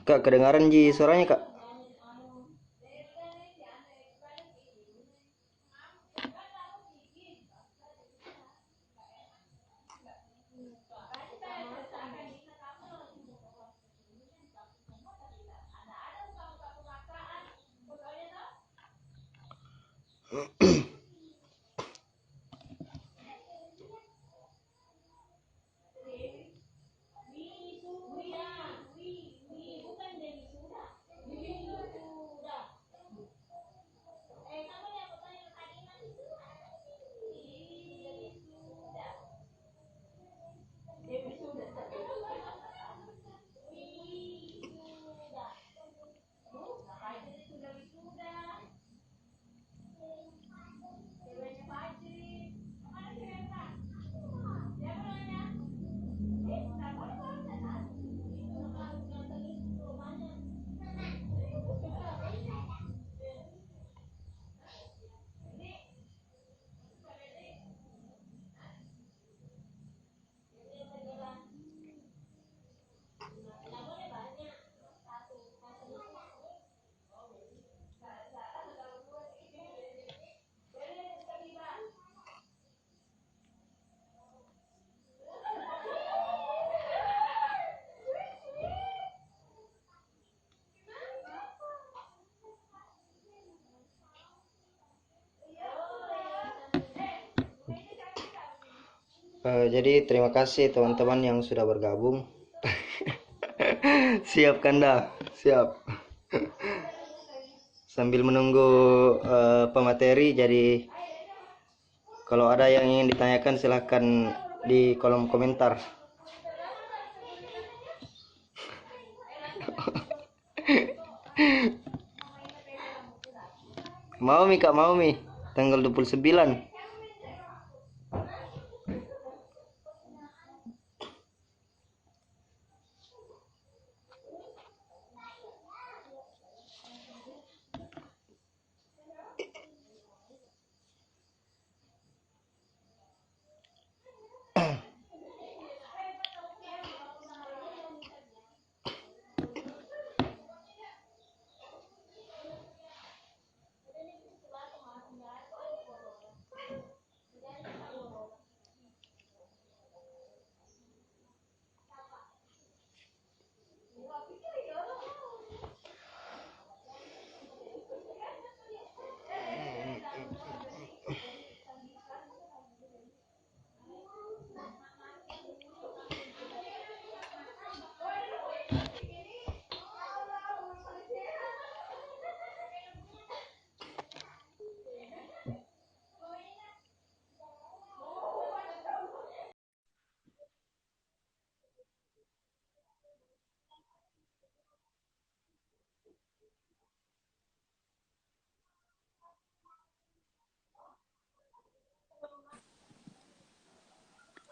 Kak, kedengaran Ji suaranya, Kak? Jadi terima kasih teman-teman yang sudah bergabung. Siap Kanda, siap. Sambil menunggu pemateri, jadi kalau ada yang ingin ditanyakan silahkan di kolom komentar. Mau Mi Kak, mau Mi. Tanggal 29.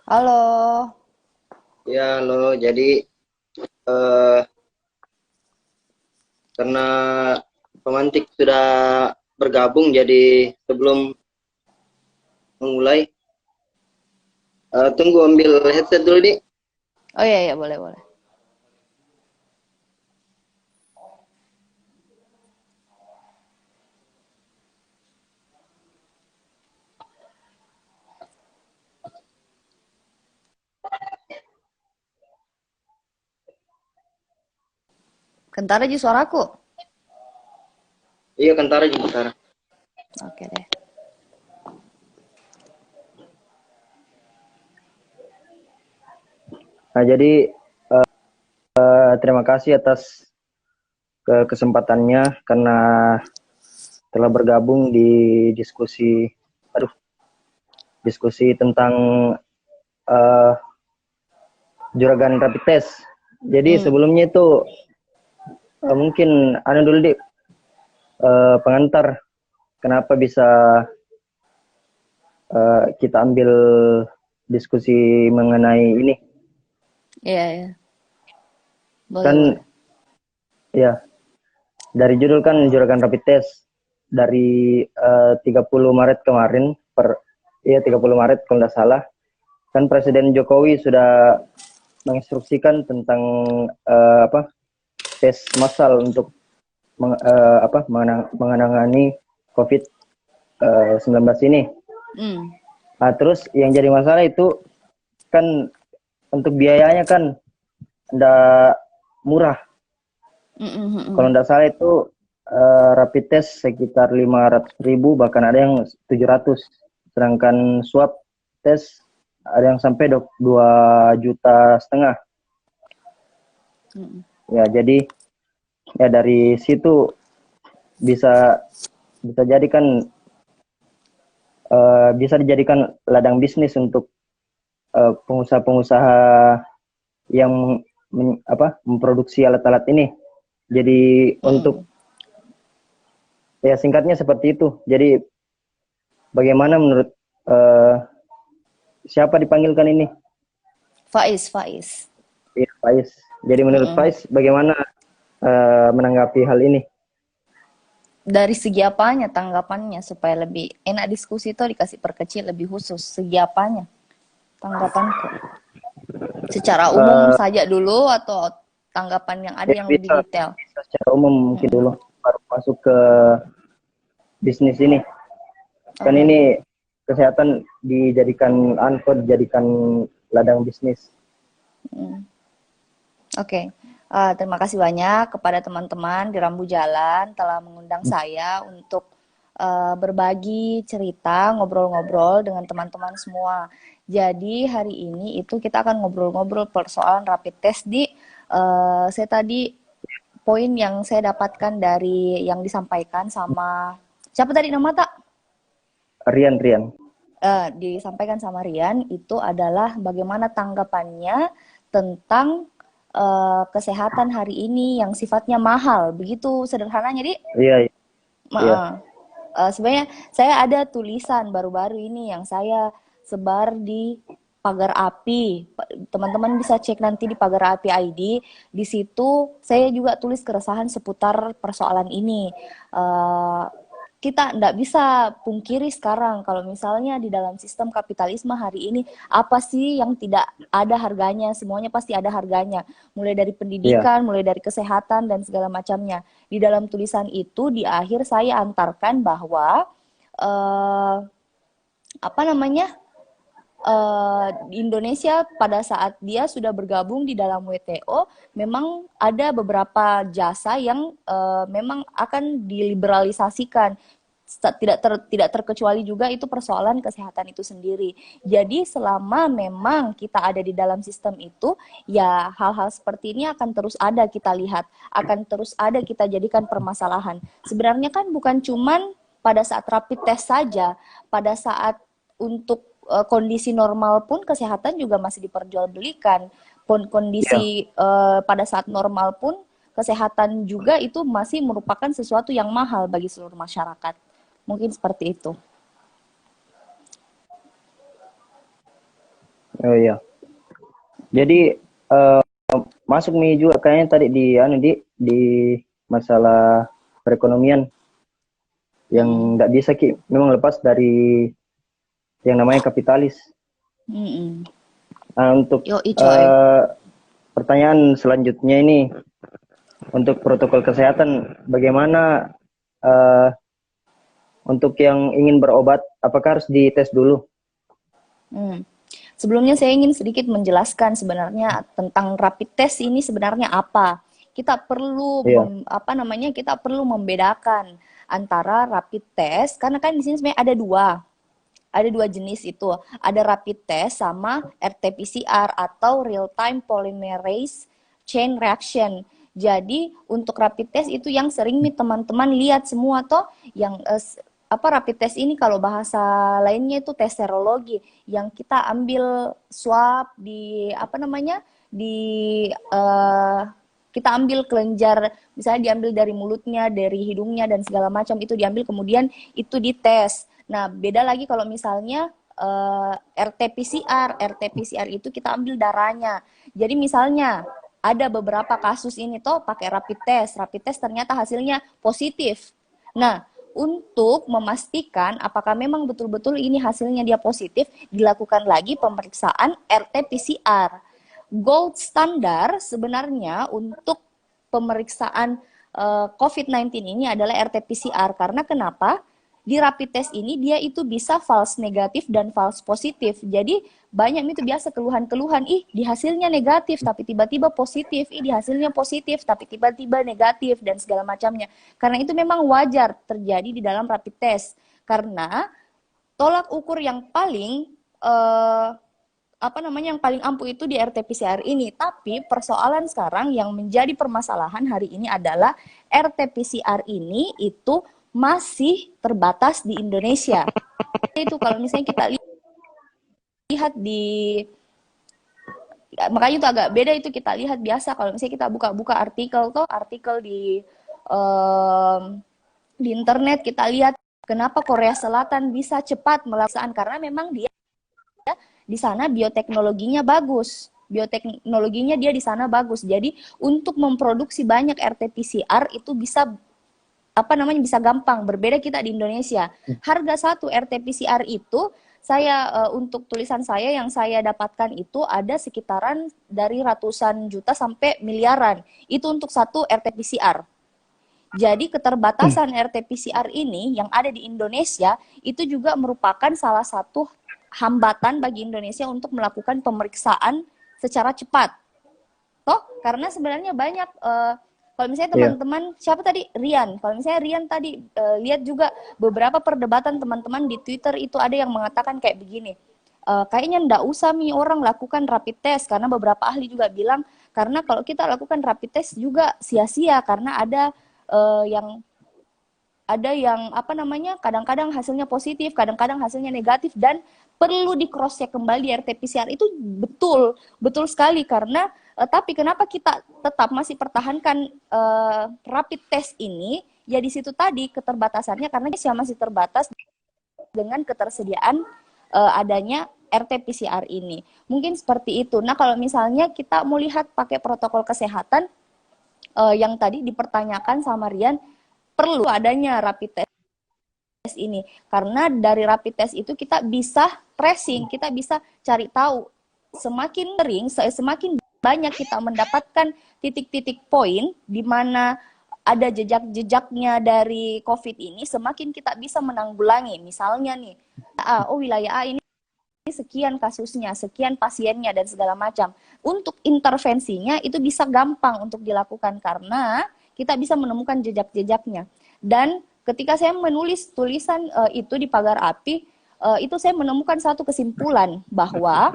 Halo, Ya, lo jadi eh, karena pemantik sudah bergabung, jadi sebelum memulai, tunggu ambil headset dulu nih. oh iya iya boleh boleh. Kentar aja suaraku. Iya, Kentara juga Kentara. Oke deh. Nah, jadi terima kasih atas kesempatannya karena telah bergabung di diskusi, diskusi tentang eh, juragan rapid test. Jadi Hmm. sebelumnya itu mungkin dulu di pengantar kenapa bisa kita ambil diskusi mengenai ini. Iya iya. Boleh Kan boleh. ya, dari judul kan juragan rapid test dari 30 Maret kemarin, 30 Maret kalau tidak salah, kan Presiden Jokowi sudah menginstruksikan tentang tes massal untuk menangani COVID-19 ini. Nah, terus yang jadi masalah itu kan untuk biayanya kan nggak murah. Kalau nggak salah itu rapid test sekitar 500.000, bahkan ada yang 700. Sedangkan swab test ada yang sampai 2,5 juta. Ya, jadi ya dari situ bisa jadikan bisa dijadikan ladang bisnis untuk pengusaha-pengusaha yang memproduksi alat-alat ini. Jadi untuk ya singkatnya seperti itu. Jadi bagaimana menurut siapa dipanggilkan ini? Faiz. Iya, Faiz. Jadi menurut Faiz bagaimana menanggapi hal ini? Dari segi apanya tanggapannya supaya lebih enak diskusi itu dikasih perkecil lebih khusus. Segi apanya tanggapanku? Secara umum saja dulu atau tanggapan yang ada yang lebih detail? Secara umum mungkin dulu, baru masuk ke bisnis ini. Kan ini kesehatan dijadikan ladang bisnis. Oke. Terima kasih banyak kepada teman-teman di Rambu Jalan telah mengundang saya untuk berbagi cerita, ngobrol-ngobrol dengan teman-teman semua. Jadi hari ini itu kita akan ngobrol-ngobrol persoalan rapid test di saya tadi poin yang saya dapatkan dari yang disampaikan sama siapa tadi nama tak? Rian. Disampaikan sama Rian itu adalah bagaimana tanggapannya tentang kesehatan hari ini yang sifatnya mahal, begitu sederhananya, Di? Iya. Sebenarnya saya ada tulisan baru-baru ini yang saya sebar di Pagar Api. Teman-teman bisa cek nanti di Pagar Api ID. Di situ saya juga tulis keresahan seputar persoalan ini. Kita tidak bisa pungkiri sekarang kalau misalnya di dalam sistem kapitalisme hari ini apa sih yang tidak ada harganya, semuanya pasti ada harganya, mulai dari pendidikan, mulai dari kesehatan dan segala macamnya. Di dalam tulisan itu di akhir saya antarkan bahwa Indonesia pada saat dia sudah bergabung di dalam WTO memang ada beberapa jasa yang memang akan diliberalisasikan. Tidak terkecuali juga itu persoalan kesehatan itu sendiri. Jadi selama memang kita ada di dalam sistem itu, ya hal-hal seperti ini akan terus ada kita lihat, akan terus ada kita jadikan permasalahan. Sebenarnya kan bukan cuman pada saat rapid test saja, pada saat untuk kondisi normal pun kesehatan juga masih diperjualbelikan. Kondisi pada saat normal pun kesehatan juga itu masih merupakan sesuatu yang mahal bagi seluruh masyarakat. Mungkin seperti itu. Oh iya. Jadi masuk nih juga kayaknya tadi di masalah perekonomian yang nggak bisa memang lepas dari yang namanya kapitalis. Nah, untuk pertanyaan selanjutnya ini, untuk protokol kesehatan bagaimana untuk yang ingin berobat, apakah harus dites dulu? Sebelumnya saya ingin sedikit menjelaskan sebenarnya tentang rapid test ini sebenarnya apa. Kita perlu kita perlu membedakan antara rapid test, karena kan di sini sebenarnya ada dua jenis itu. Ada rapid test sama RT-PCR atau real time polymerase chain reaction. Jadi untuk rapid test itu yang sering nih teman-teman lihat semua toh, yang rapid test ini kalau bahasa lainnya itu tes serologi, yang kita ambil swab kita ambil kelenjar, misalnya diambil dari mulutnya, dari hidungnya dan segala macam, itu diambil kemudian itu dites. Nah, beda lagi kalau misalnya RT-PCR itu kita ambil darahnya. Jadi misalnya ada beberapa kasus ini toh pakai rapid test ternyata hasilnya positif. Nah, untuk memastikan apakah memang betul-betul ini hasilnya dia positif, dilakukan lagi pemeriksaan RT-PCR. Gold standar sebenarnya untuk pemeriksaan COVID-19 ini adalah RT-PCR. Karena kenapa? Di rapid test ini dia itu bisa false negatif dan false positif. Jadi banyak itu biasa keluhan-keluhan, di hasilnya negatif tapi tiba-tiba positif, di hasilnya positif tapi tiba-tiba negatif dan segala macamnya. Karena itu memang wajar terjadi di dalam rapid test. Karena tolak ukur yang paling yang paling ampuh itu di RT-PCR ini. Tapi persoalan sekarang yang menjadi permasalahan hari ini adalah RT-PCR ini itu masih terbatas di Indonesia. Itu kalau misalnya kita lihat makanya itu agak beda, itu kita lihat biasa kalau misalnya kita buka artikel di internet, kita lihat kenapa Korea Selatan bisa cepat melaksanakan, karena memang dia di sana bioteknologinya bagus. Bioteknologinya dia di sana bagus. Jadi untuk memproduksi banyak RT-PCR itu bisa bisa gampang. Berbeda kita di Indonesia. Harga satu RT-PCR itu untuk tulisan saya yang saya dapatkan itu ada sekitaran dari ratusan juta sampai miliaran. Itu untuk satu RT-PCR. Jadi keterbatasan RT-PCR ini yang ada di Indonesia itu juga merupakan salah satu hambatan bagi Indonesia untuk melakukan pemeriksaan secara cepat. Karena sebenarnya banyak kalau misalnya teman-teman siapa tadi Rian, kalau misalnya Rian tadi lihat juga beberapa perdebatan teman-teman di Twitter itu ada yang mengatakan kayak begini, kayaknya ndak usah orang lakukan rapid test, karena beberapa ahli juga bilang karena kalau kita lakukan rapid test juga sia-sia karena ada yang kadang-kadang hasilnya positif, kadang-kadang hasilnya negatif, dan perlu di cross check kembali RT-PCR. Itu betul sekali, karena tapi kenapa kita tetap masih pertahankan rapid test ini? Ya di situ tadi keterbatasannya, karena dia masih terbatas dengan ketersediaan adanya RT-PCR ini. Mungkin seperti itu. Nah, kalau misalnya kita mau lihat pakai protokol kesehatan yang tadi dipertanyakan sama Rian, perlu adanya rapid test ini, karena dari rapid test itu kita bisa tracing, kita bisa cari tahu. Semakin semakin banyak kita mendapatkan titik-titik poin di mana ada jejak-jejaknya dari COVID ini, semakin kita bisa menanggulangi. Misalnya nih, wilayah A ini sekian kasusnya, sekian pasiennya, dan segala macam. Untuk intervensinya itu bisa gampang untuk dilakukan karena kita bisa menemukan jejak-jejaknya. Dan ketika saya menulis tulisan itu di Pagar Api, itu saya menemukan satu kesimpulan bahwa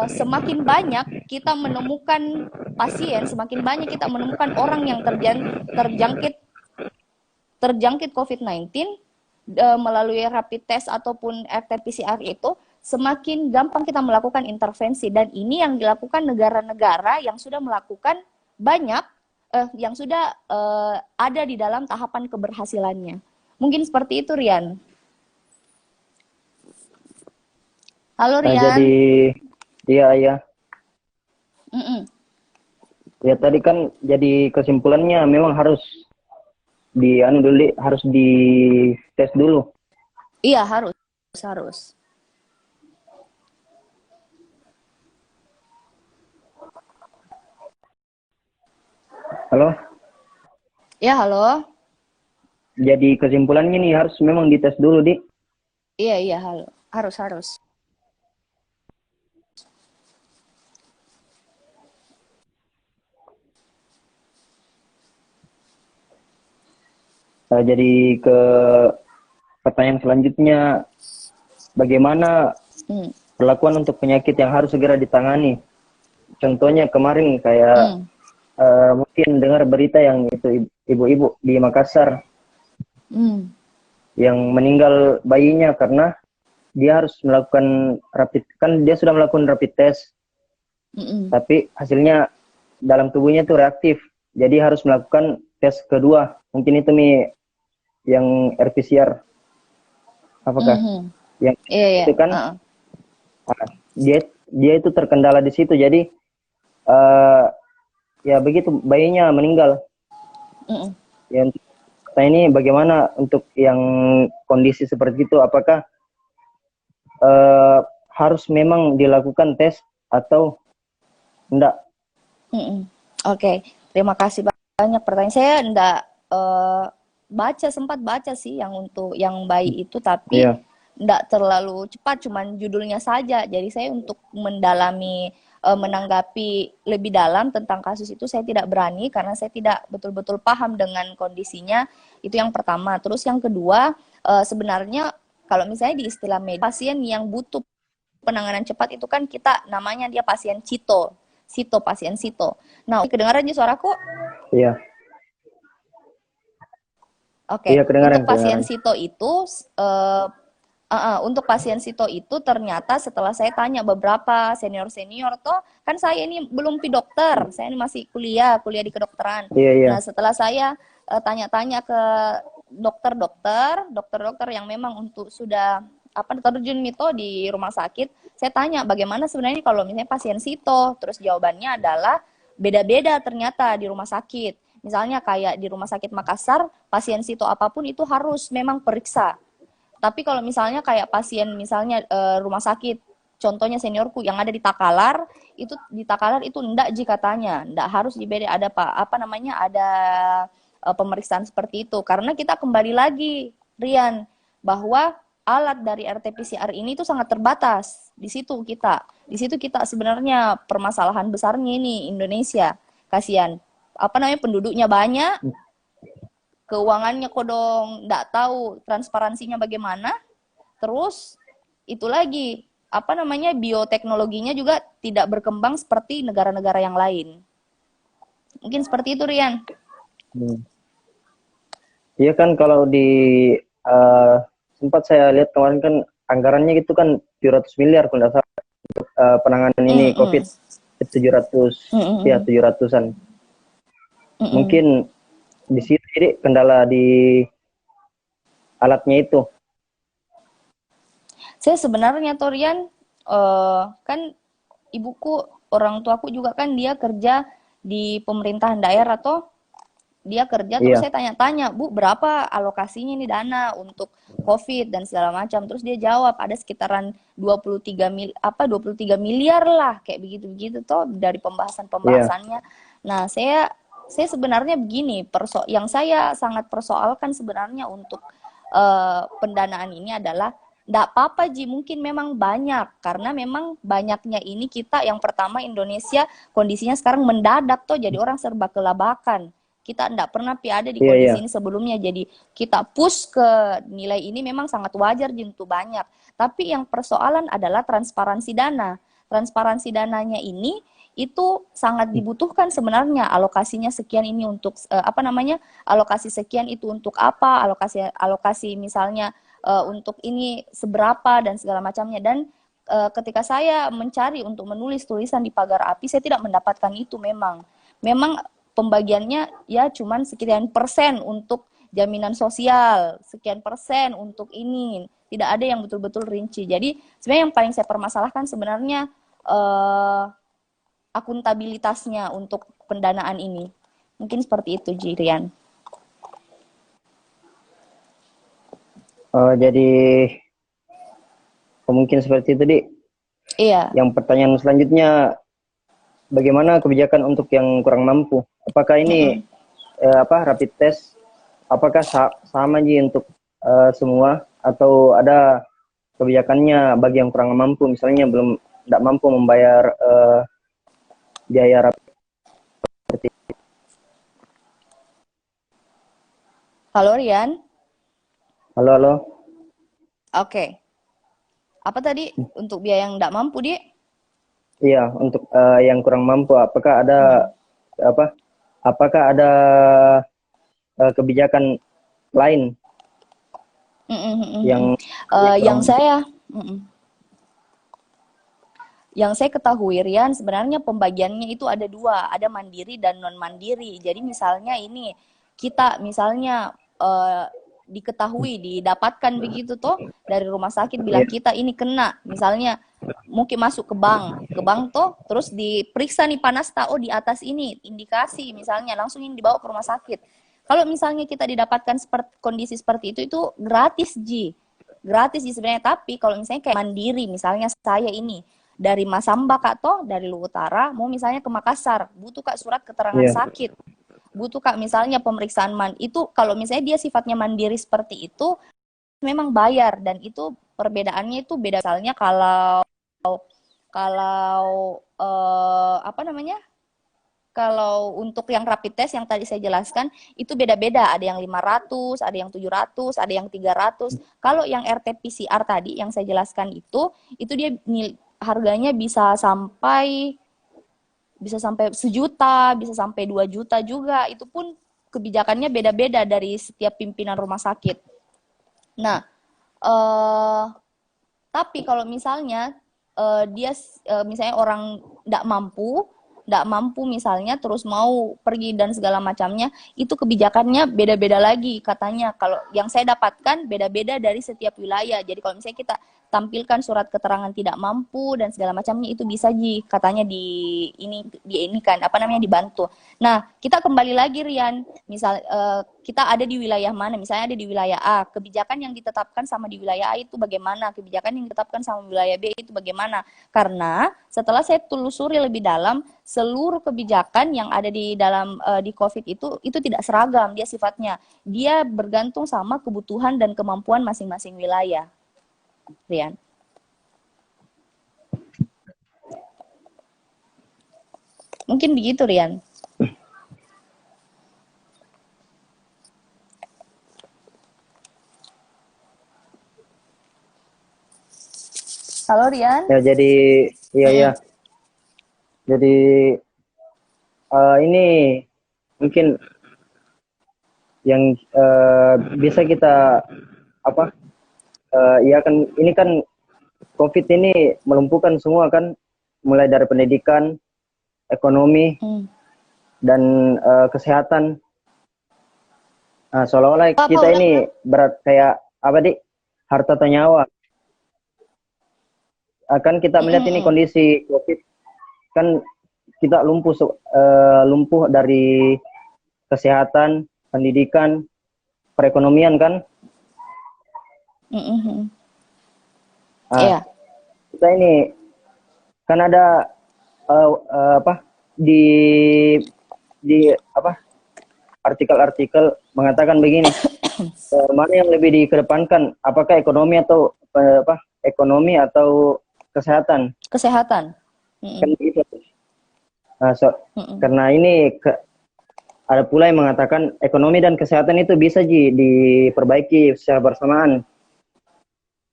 semakin banyak kita menemukan pasien, semakin banyak kita menemukan orang yang terjangkit COVID-19 melalui rapid test ataupun RT-PCR itu, semakin gampang kita melakukan intervensi. Dan ini yang dilakukan negara-negara yang sudah melakukan banyak, yang sudah ada di dalam tahapan keberhasilannya. Mungkin seperti itu, Rian. Halo, Rian. Jadi, iya. Ya tadi kan jadi kesimpulannya memang harus harus dites dulu. Iya, harus. Halo? Ya, halo. Jadi kesimpulannya nih harus memang dites dulu, Dik. Iya, halo. Harus. Jadi ke pertanyaan selanjutnya, bagaimana perlakuan untuk penyakit yang harus segera ditangani? Contohnya kemarin kayak mungkin dengar berita yang itu ibu-ibu di Makassar yang meninggal bayinya karena dia harus melakukan dia sudah melakukan rapid test, tapi hasilnya dalam tubuhnya itu reaktif, jadi harus melakukan tes kedua. Mungkin itu yang RT-PCR, apakah yang itu kan dia itu terkendala di situ, jadi ya begitu bayinya meninggal. Ya, ini bagaimana untuk yang kondisi seperti itu, apakah harus memang dilakukan tes atau enggak? Oke. Terima kasih banyak pertanyaan. Saya enggak sempat baca sih yang untuk yang bayi itu, tapi enggak terlalu cepat, cuman judulnya saja. Jadi saya untuk mendalami menanggapi lebih dalam tentang kasus itu saya tidak berani karena saya tidak betul-betul paham dengan kondisinya. Itu yang pertama. Terus yang kedua, sebenarnya kalau misalnya di istilah medis, pasien yang butuh penanganan cepat itu kan kita namanya dia pasien pasien sito. Nah, kedengaran aja suaraku? Iya. Oke. Iya, untuk pasien sito itu untuk pasien sito itu ternyata setelah saya tanya beberapa senior toh kan saya ini belum dokter, saya ini masih kuliah di kedokteran. Nah, setelah saya tanya-tanya ke dokter-dokter yang memang untuk sudah terjun mito di rumah sakit, saya tanya bagaimana sebenarnya kalau misalnya pasien sito, terus jawabannya adalah beda-beda ternyata di rumah sakit. Misalnya kayak di rumah sakit Makassar, pasien sito apapun itu harus memang periksa. Tapi kalau misalnya kayak pasien misalnya rumah sakit, contohnya seniorku yang ada di Takalar, itu di Takalar itu enggak katanya, enggak harus dibeda ada ada pemeriksaan seperti itu. Karena kita kembali lagi, Rian, bahwa alat dari RT-PCR ini itu sangat terbatas. Di situ kita sebenarnya permasalahan besarnya ini Indonesia. Kasihan. Penduduknya banyak, keuangannya kodong nggak tahu transparansinya bagaimana, terus itu lagi bioteknologinya juga tidak berkembang seperti negara-negara yang lain. Mungkin seperti itu, Rian. Iya kan, kalau di sempat saya lihat kemarin kan anggarannya gitu kan 700 miliar kalau nggak salah untuk penanganan ini COVID 700 ya 700-an. Mungkin di situ jadi kendala di alatnya itu. Saya sebenarnya Torian kan ibuku, orang tuaku juga kan dia kerja di pemerintahan daerah toh. Dia kerja terus saya tanya-tanya, Bu, berapa alokasinya nih dana untuk COVID dan segala macam. Terus dia jawab ada sekitaran 23 miliar lah, kayak begitu-begitu toh dari pembahasannya. Nah, saya sebenarnya begini, yang saya sangat persoalkan sebenarnya untuk pendanaan ini adalah enggak apa-apa Ji, mungkin memang banyak karena memang banyaknya ini kita yang pertama Indonesia kondisinya sekarang mendadak toh, jadi orang serba kelabakan. Kita enggak pernah ada di kondisi ini sebelumnya, jadi kita push ke nilai ini memang sangat wajar Ji untuk banyak. Tapi yang persoalan adalah transparansi dana. Transparansi dananya ini itu sangat dibutuhkan sebenarnya, alokasinya sekian ini untuk alokasi sekian itu untuk apa, alokasi misalnya untuk ini seberapa dan segala macamnya. Dan ketika saya mencari untuk menulis tulisan di pagar api, saya tidak mendapatkan itu. Memang pembagiannya ya cuman sekian persen untuk jaminan sosial, sekian persen untuk ini, tidak ada yang betul-betul rinci. Jadi sebenarnya yang paling saya permasalahkan sebenarnya akuntabilitasnya untuk pendanaan ini. Mungkin seperti itu, Jirian. Jadi mungkin seperti itu, Di. Iya. Yang pertanyaan selanjutnya, bagaimana kebijakan untuk yang kurang mampu? Apakah ini rapid test? Apakah sama Ji untuk semua atau ada kebijakannya bagi yang kurang mampu, misalnya tidak mampu membayar biaya rapid? Halo Rian. Halo. Oke. Apa tadi untuk biaya yang tidak mampu, Di? Iya, untuk yang kurang mampu, apakah ada kebijakan lain yang saya ketahui, Rian, sebenarnya pembagiannya itu ada dua, ada mandiri dan non mandiri. Jadi misalnya ini kita misalnya didapatkan begitu toh dari rumah sakit bilang kita ini kena, misalnya mungkin masuk ke bank toh, terus diperiksa nih panas oh di atas ini indikasi, misalnya langsung ini dibawa ke rumah sakit. Kalau misalnya kita didapatkan kondisi seperti itu gratis Ji sebenarnya. Tapi kalau misalnya kayak mandiri, misalnya saya ini dari Masamba Kak toh, dari Luwu Utara, mau misalnya ke Makassar, butuh Kak surat keterangan sakit. Butuh Kak misalnya pemeriksaan itu kalau misalnya dia sifatnya mandiri seperti itu memang bayar, dan itu perbedaannya itu beda. Misalnya kalau apa namanya? Kalau untuk yang rapid test yang tadi saya jelaskan itu beda-beda, ada yang 500, ada yang 700, ada yang 300. Kalau yang RT-PCR tadi yang saya jelaskan itu dia harganya bisa sampai 1 juta, bisa sampai 2 juta juga. Itu pun kebijakannya beda-beda dari setiap pimpinan rumah sakit. Nah, tapi kalau misalnya dia misalnya orang tidak mampu misalnya terus mau pergi dan segala macamnya, itu kebijakannya beda-beda lagi katanya. Kalau yang saya dapatkan beda-beda dari setiap wilayah. Jadi kalau misalnya kita tampilkan surat keterangan tidak mampu dan segala macamnya, itu bisa katanya dibantu. Nah, kita kembali lagi Rian, misal kita ada di wilayah mana, misalnya ada di wilayah A, kebijakan yang ditetapkan sama di wilayah A itu bagaimana, kebijakan yang ditetapkan sama wilayah B itu bagaimana. Karena setelah saya telusuri lebih dalam, seluruh kebijakan yang ada di dalam di COVID itu tidak seragam dia sifatnya. Dia bergantung sama kebutuhan dan kemampuan masing-masing wilayah. Rian. Mungkin begitu, Rian. Halo, Rian. Ya, jadi iya. Jadi ini mungkin yang bisa kita ya kan, ini kan COVID ini melumpuhkan semua kan, mulai dari pendidikan, ekonomi, dan kesehatan. Nah, seolah-olah kita ini berat kayak harta atau nyawa. Akan kita melihat ini kondisi COVID kan, kita lumpuh dari kesehatan, pendidikan, perekonomian kan. Kita ini kan ada di artikel-artikel mengatakan begini, mana yang lebih dikedepankan, apakah ekonomi atau kesehatan? Kesehatan. Kan gitu. Karena ini ada pula yang mengatakan ekonomi dan kesehatan itu bisa diperbaiki secara bersamaan.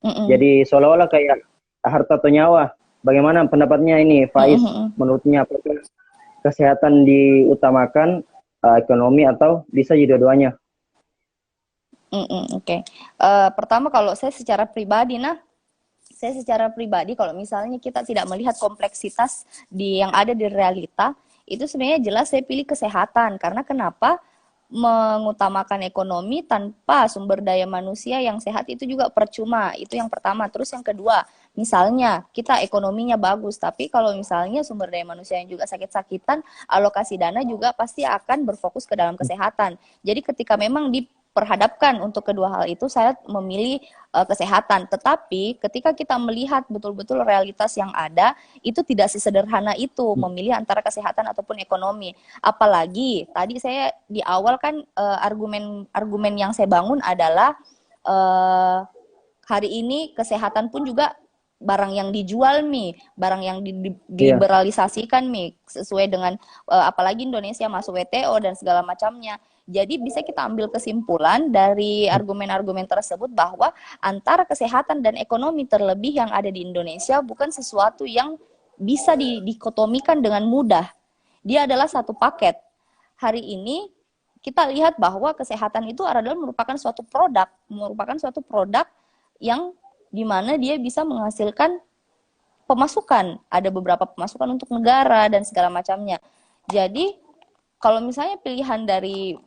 Jadi seolah-olah kayak harta atau nyawa. Bagaimana pendapatnya ini, Faiz? Menurutnya apakah kesehatan diutamakan, ekonomi, atau bisa jadi dua-duanya? Oke. Pertama kalau saya secara pribadi, kalau misalnya kita tidak melihat kompleksitas yang ada di realita, itu sebenarnya jelas saya pilih kesehatan. Karena kenapa? Mengutamakan ekonomi tanpa sumber daya manusia yang sehat itu juga percuma. Itu yang pertama. Terus yang kedua, misalnya kita ekonominya bagus, tapi kalau misalnya sumber daya manusia yang juga sakit-sakitan, alokasi dana juga pasti akan berfokus ke dalam kesehatan. Jadi ketika memang diperhadapkan untuk kedua hal itu, saya memilih kesehatan. Tetapi ketika kita melihat betul-betul realitas yang ada, itu tidak sesederhana itu memilih antara kesehatan ataupun ekonomi. Apalagi tadi saya di awal kan argumen yang saya bangun adalah hari ini kesehatan pun juga barang yang dijual barang yang diliberalisasikan sesuai dengan apalagi Indonesia masuk WTO dan segala macamnya. Jadi bisa kita ambil kesimpulan dari argumen-argumen tersebut bahwa antara kesehatan dan ekonomi terlebih yang ada di Indonesia bukan sesuatu yang bisa dikotomikan dengan mudah. Dia adalah satu paket. Hari ini kita lihat bahwa kesehatan itu adalah merupakan suatu produk yang dimana dia bisa menghasilkan pemasukan. Ada beberapa pemasukan untuk negara dan segala macamnya. Jadi kalau misalnya pilihan dari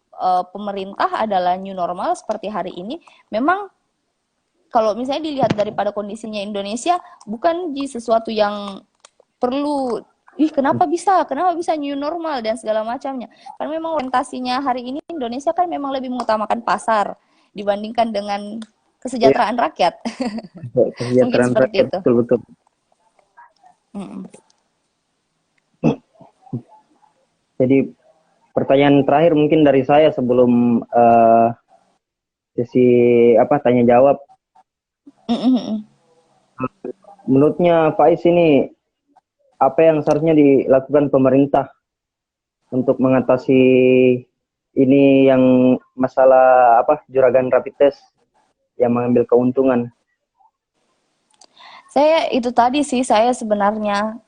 pemerintah adalah new normal seperti hari ini, memang kalau misalnya dilihat daripada kondisinya Indonesia, bukan sesuatu yang perlu, kenapa bisa new normal dan segala macamnya. Karena memang orientasinya hari ini Indonesia kan memang lebih mengutamakan pasar dibandingkan dengan kesejahteraan rakyat. Kesejahteraan rakyat, betul-betul. Jadi pertanyaan terakhir mungkin dari saya sebelum sesi tanya jawab. Menurutnya Faiz ini apa yang seharusnya dilakukan pemerintah untuk mengatasi ini yang masalah juragan rapid test yang mengambil keuntungan? Saya itu tadi sih, saya sebenarnya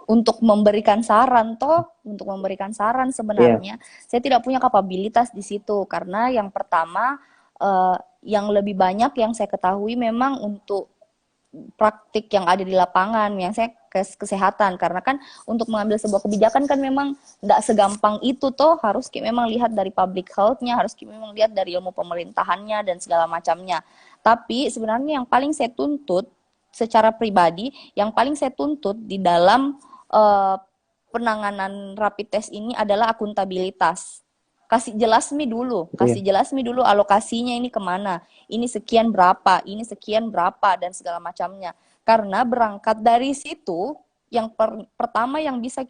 untuk memberikan saran sebenarnya saya tidak punya kapabilitas di situ, karena yang pertama yang lebih banyak yang saya ketahui memang untuk praktik yang ada di lapangan, yang saya kesehatan, karena kan untuk mengambil sebuah kebijakan kan memang tidak segampang itu toh, harus memang lihat dari public health-nya, harus memang lihat dari ilmu pemerintahannya dan segala macamnya. Tapi sebenarnya yang paling saya tuntut secara pribadi, yang paling saya tuntut di dalam penanganan rapid test ini adalah akuntabilitas. Kasih jelas dulu alokasinya ini kemana, ini sekian berapa, dan segala macamnya. Karena berangkat dari situ, yang pertama yang bisa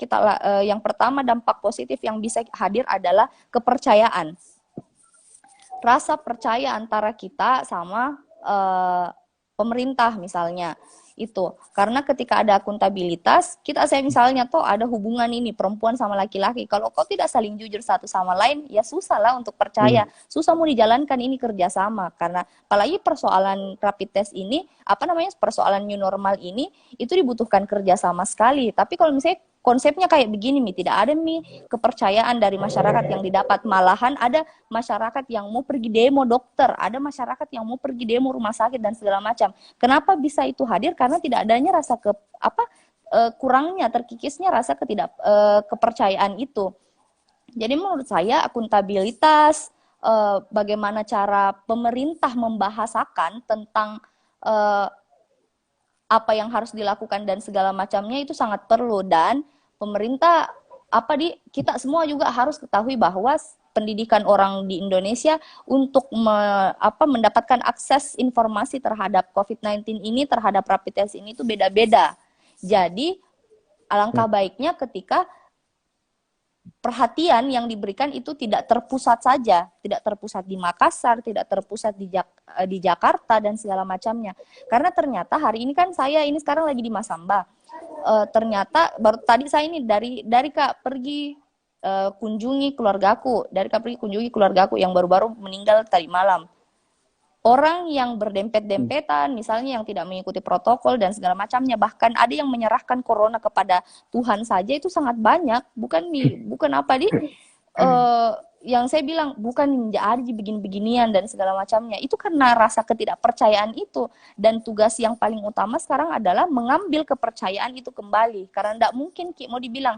yang pertama dampak positif yang bisa hadir adalah kepercayaan. Rasa percaya antara kita sama pemerintah misalnya. Itu karena ketika ada akuntabilitas, saya misalnya toh ada hubungan ini perempuan sama laki-laki, kalau kau tidak saling jujur satu sama lain, ya susah lah untuk percaya, susah mau dijalankan ini kerjasama. Karena apalagi persoalan rapid test ini, persoalan new normal ini, itu dibutuhkan kerjasama sekali. Tapi kalau misalnya konsepnya kayak begini, tidak ada kepercayaan dari masyarakat yang didapat, malahan ada masyarakat yang mau pergi demo dokter, ada masyarakat yang mau pergi demo rumah sakit dan segala macam. Kenapa bisa itu hadir? Karena tidak adanya rasa kurangnya, terkikisnya rasa kepercayaan itu. Jadi menurut saya akuntabilitas, bagaimana cara pemerintah membahasakan tentang apa yang harus dilakukan dan segala macamnya itu sangat perlu. Dan pemerintah kita semua juga harus ketahui bahwa pendidikan orang di Indonesia untuk mendapatkan akses informasi terhadap COVID-19 ini, terhadap rapid test ini itu beda-beda. Jadi alangkah baiknya ketika perhatian yang diberikan itu tidak terpusat saja, tidak terpusat di Makassar, tidak terpusat di Jakarta dan segala macamnya. Karena ternyata hari ini kan saya ini sekarang lagi di Masamba. Ternyata baru tadi saya ini dari Kak pergi kunjungi keluargaku yang baru-baru meninggal tadi malam. Orang yang berdempet-dempetan, misalnya yang tidak mengikuti protokol dan segala macamnya, bahkan ada yang menyerahkan corona kepada Tuhan saja, itu sangat banyak. Yang saya bilang bukan jadi begini-beginian dan segala macamnya. Itu karena rasa ketidakpercayaan itu. Dan tugas yang paling utama sekarang adalah mengambil kepercayaan itu kembali. Karena tidak mungkin mau dibilang,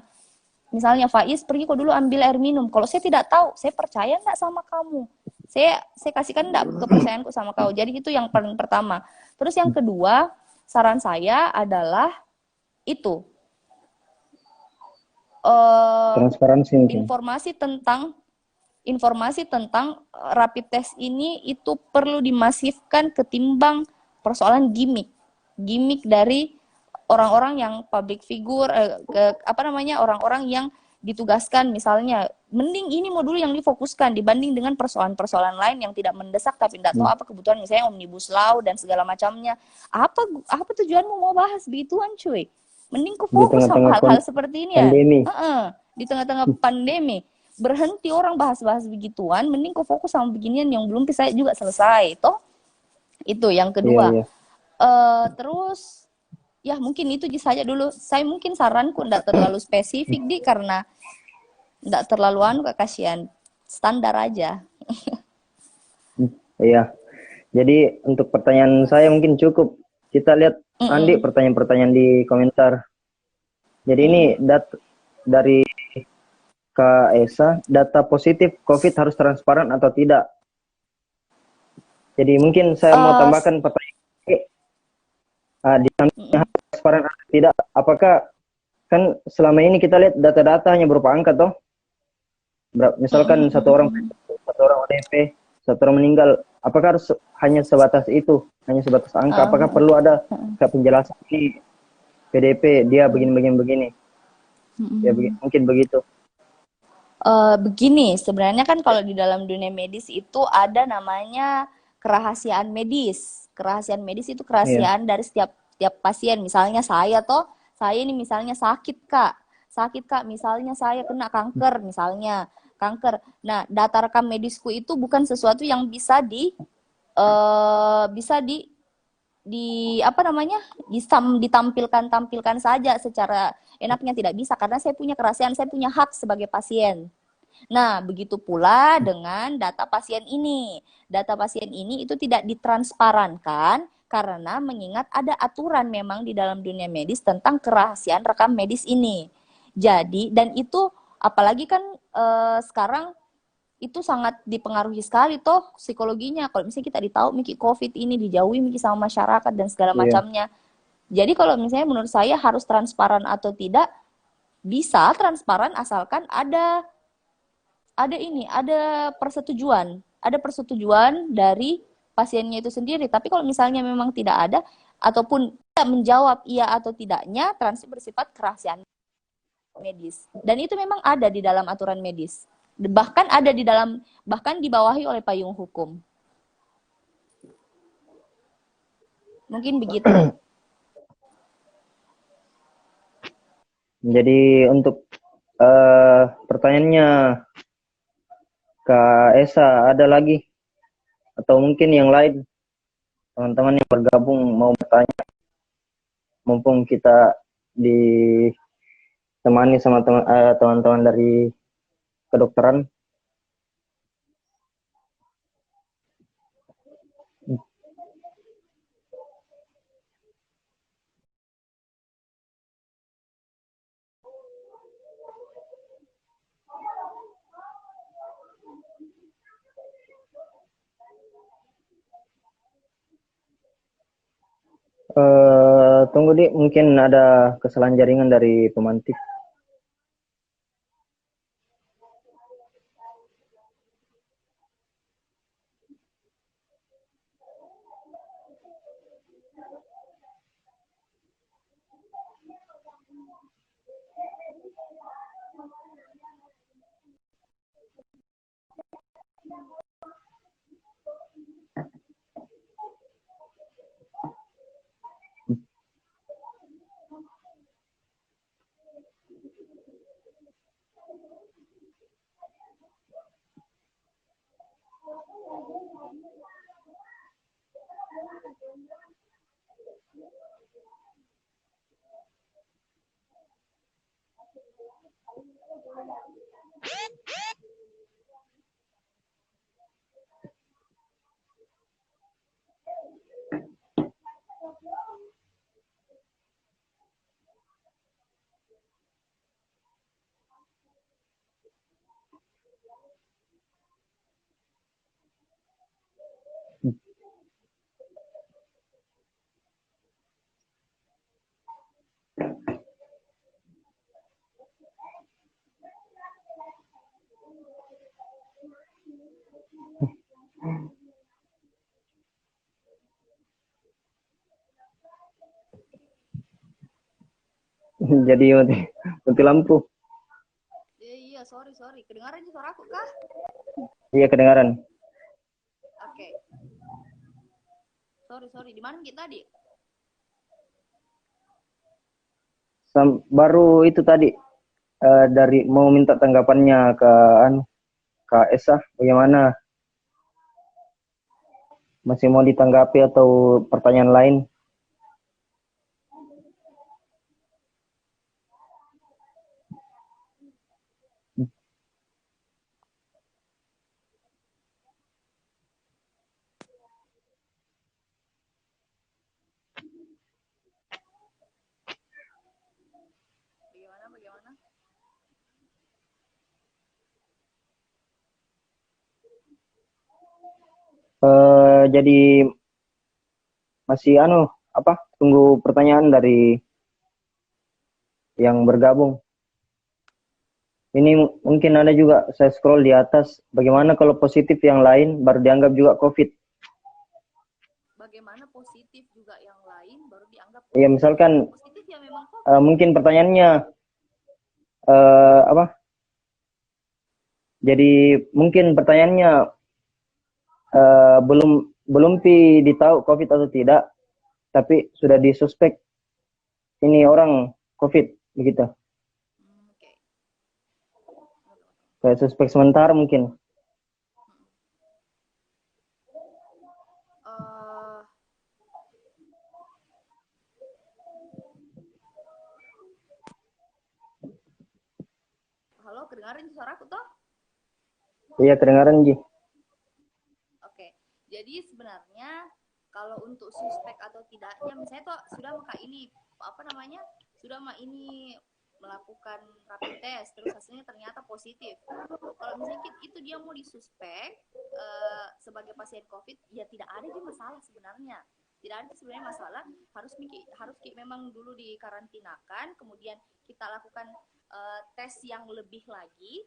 misalnya Faiz pergi kok dulu ambil air minum. Kalau saya tidak tahu, saya percaya enggak sama kamu? Saya kasihkan enggak kepercayaanku sama kau. Jadi itu yang paling pertama. Terus yang kedua, saran saya adalah itu transparansi mungkin. Informasi tentang rapid test ini itu perlu dimasifkan ketimbang persoalan gimmick dari orang-orang yang public figure, orang-orang yang ditugaskan, misalnya mending ini modul yang difokuskan dibanding dengan persoalan-persoalan lain yang tidak mendesak tapi tidak tahu apa kebutuhan, misalnya omnibus law dan segala macamnya. Apa tujuanmu mau bahas begituan cuy? Mending ku fokus sama hal-hal seperti ini pandemi. Di tengah-tengah pandemi, berhenti orang bahas-bahas begituan, mending ku fokus sama beginian yang belum bisa juga selesai toh. Itu yang kedua. Terus ya mungkin itu saja dulu. Saya mungkin saranku tidak terlalu spesifik karena tidak terlalu kasihan, standar aja. Iya. Jadi untuk pertanyaan saya mungkin cukup. Kita lihat Andi pertanyaan-pertanyaan di komentar. Jadi ini dari Kak Esa, data positif COVID harus transparan atau tidak? Jadi mungkin saya mau tambahkan pertanyaan di samping transparan atau tidak, apakah kan selama ini kita lihat data-data hanya berupa angka toh? Misalkan satu orang ODP, satu orang meninggal, apakah harus hanya sebatas itu, hanya sebatas angka? Apakah perlu ada penjelasan ini PDP dia begini. Ya mungkin begitu. Begini, sebenarnya kan kalau di dalam dunia medis itu ada namanya kerahasiaan medis. Kerahasiaan medis itu kerahasiaan dari setiap pasien. Misalnya saya ini misalnya sakit kak, misalnya saya kena kanker, misalnya kanker. Nah, data rekam medisku itu bukan sesuatu yang bisa ditampilkan saja secara enaknya, tidak bisa, karena saya punya kerahasiaan, saya punya hak sebagai pasien. Nah, begitu pula dengan data pasien ini. Data pasien ini itu tidak ditransparankan karena mengingat ada aturan memang di dalam dunia medis tentang kerahasiaan rekam medis ini. Jadi, dan itu apalagi kan sekarang itu sangat dipengaruhi sekali toh psikologinya. Kalau misalnya kita ditahu Miki COVID ini dijauhi Miki sama masyarakat dan segala macamnya. Jadi kalau misalnya menurut saya harus transparan atau tidak, bisa transparan asalkan ada persetujuan dari pasiennya itu sendiri. Tapi kalau misalnya memang tidak ada ataupun tidak menjawab iya atau tidaknya, transparansi bersifat kerahasiaan medis. Dan itu memang ada di dalam aturan medis. Bahkan dibawahi oleh payung hukum. Mungkin begitu. Jadi untuk pertanyaannya Kak Esa, ada lagi atau mungkin yang lain teman-teman yang bergabung mau bertanya, mumpung kita ditemani sama teman-teman dari kedokteran. Tunggu Di, mungkin ada kesalahan jaringan dari pemantik. Jadi mati lampu. Iya, sorry. Kedengaran suara aku kah? Iya, kedengaran. Oke. Sorry. Di mana kita tadi? Baru itu tadi dari mau minta tanggapannya ke Kak Esa, bagaimana? Masih mau ditanggapi atau pertanyaan lain? Bagaimana? Jadi masih tunggu pertanyaan dari yang bergabung. Ini mungkin ada juga, saya scroll di atas, bagaimana kalau positif yang lain baru dianggap juga COVID? Bagaimana positif juga yang lain baru dianggap COVID? Ya misalkan positif ya memang mungkin pertanyaannya apa? Jadi mungkin pertanyaannya belum ditahu COVID atau tidak, tapi sudah disuspek ini orang COVID begitu. Kayak suspek sementara mungkin. Halo, kedengaran suara aku toh? Iya, kedengaran Ji. Oke, jadi sebenarnya kalau untuk suspek atau tidaknya, misalnya toh sudah maka ini apa namanya, sudah mah ini melakukan rapid test, terus hasilnya ternyata positif. Kalau misalnya itu dia mau disuspek sebagai pasien COVID, ya tidak ada juga masalah sebenarnya. Tidak ada sebenarnya masalah. Harus memang dulu dikarantinakan, kemudian kita lakukan tes yang lebih lagi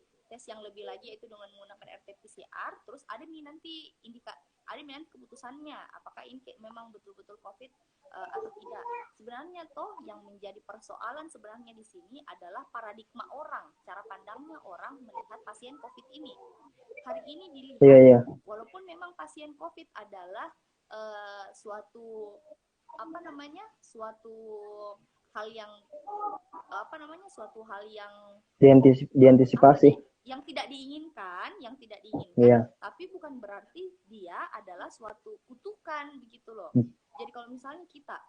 yaitu dengan menggunakan RT-PCR. Terus ada nih nanti keputusannya apakah ini memang betul-betul COVID atau tidak. Sebenarnya toh yang menjadi persoalan sebenarnya di sini adalah paradigma orang, cara pandangnya orang melihat pasien COVID ini. Hari ini dilihat, walaupun memang pasien COVID adalah suatu hal yang diantisipasi, yang tidak diinginkan, tapi bukan berarti dia adalah suatu kutukan begitu loh. Jadi kalau misalnya kita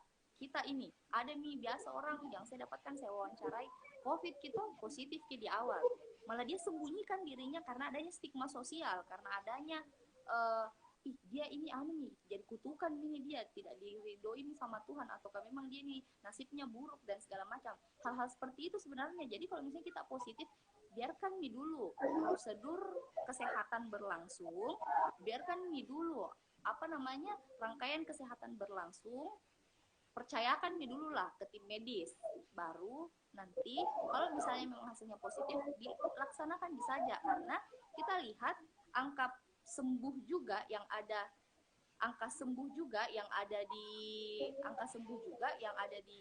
ini ada nih biasa orang yang saya wawancarai COVID kita positif di awal, malah dia sembunyikan dirinya karena adanya stigma sosial, karena adanya dia ini nih jadi kutukan, ini dia tidak diridoin sama Tuhan, ataukah memang dia nih nasibnya buruk dan segala macam hal-hal seperti itu sebenarnya. Jadi kalau misalnya kita positif, biarkan nih dulu prosedur kesehatan berlangsung, biarkan nih dulu rangkaian kesehatan berlangsung, percayakan nih dulu lah ke tim medis, baru nanti kalau misalnya memang hasilnya positif dilaksanakan bisa aja. Karena kita lihat angka sembuh juga yang ada di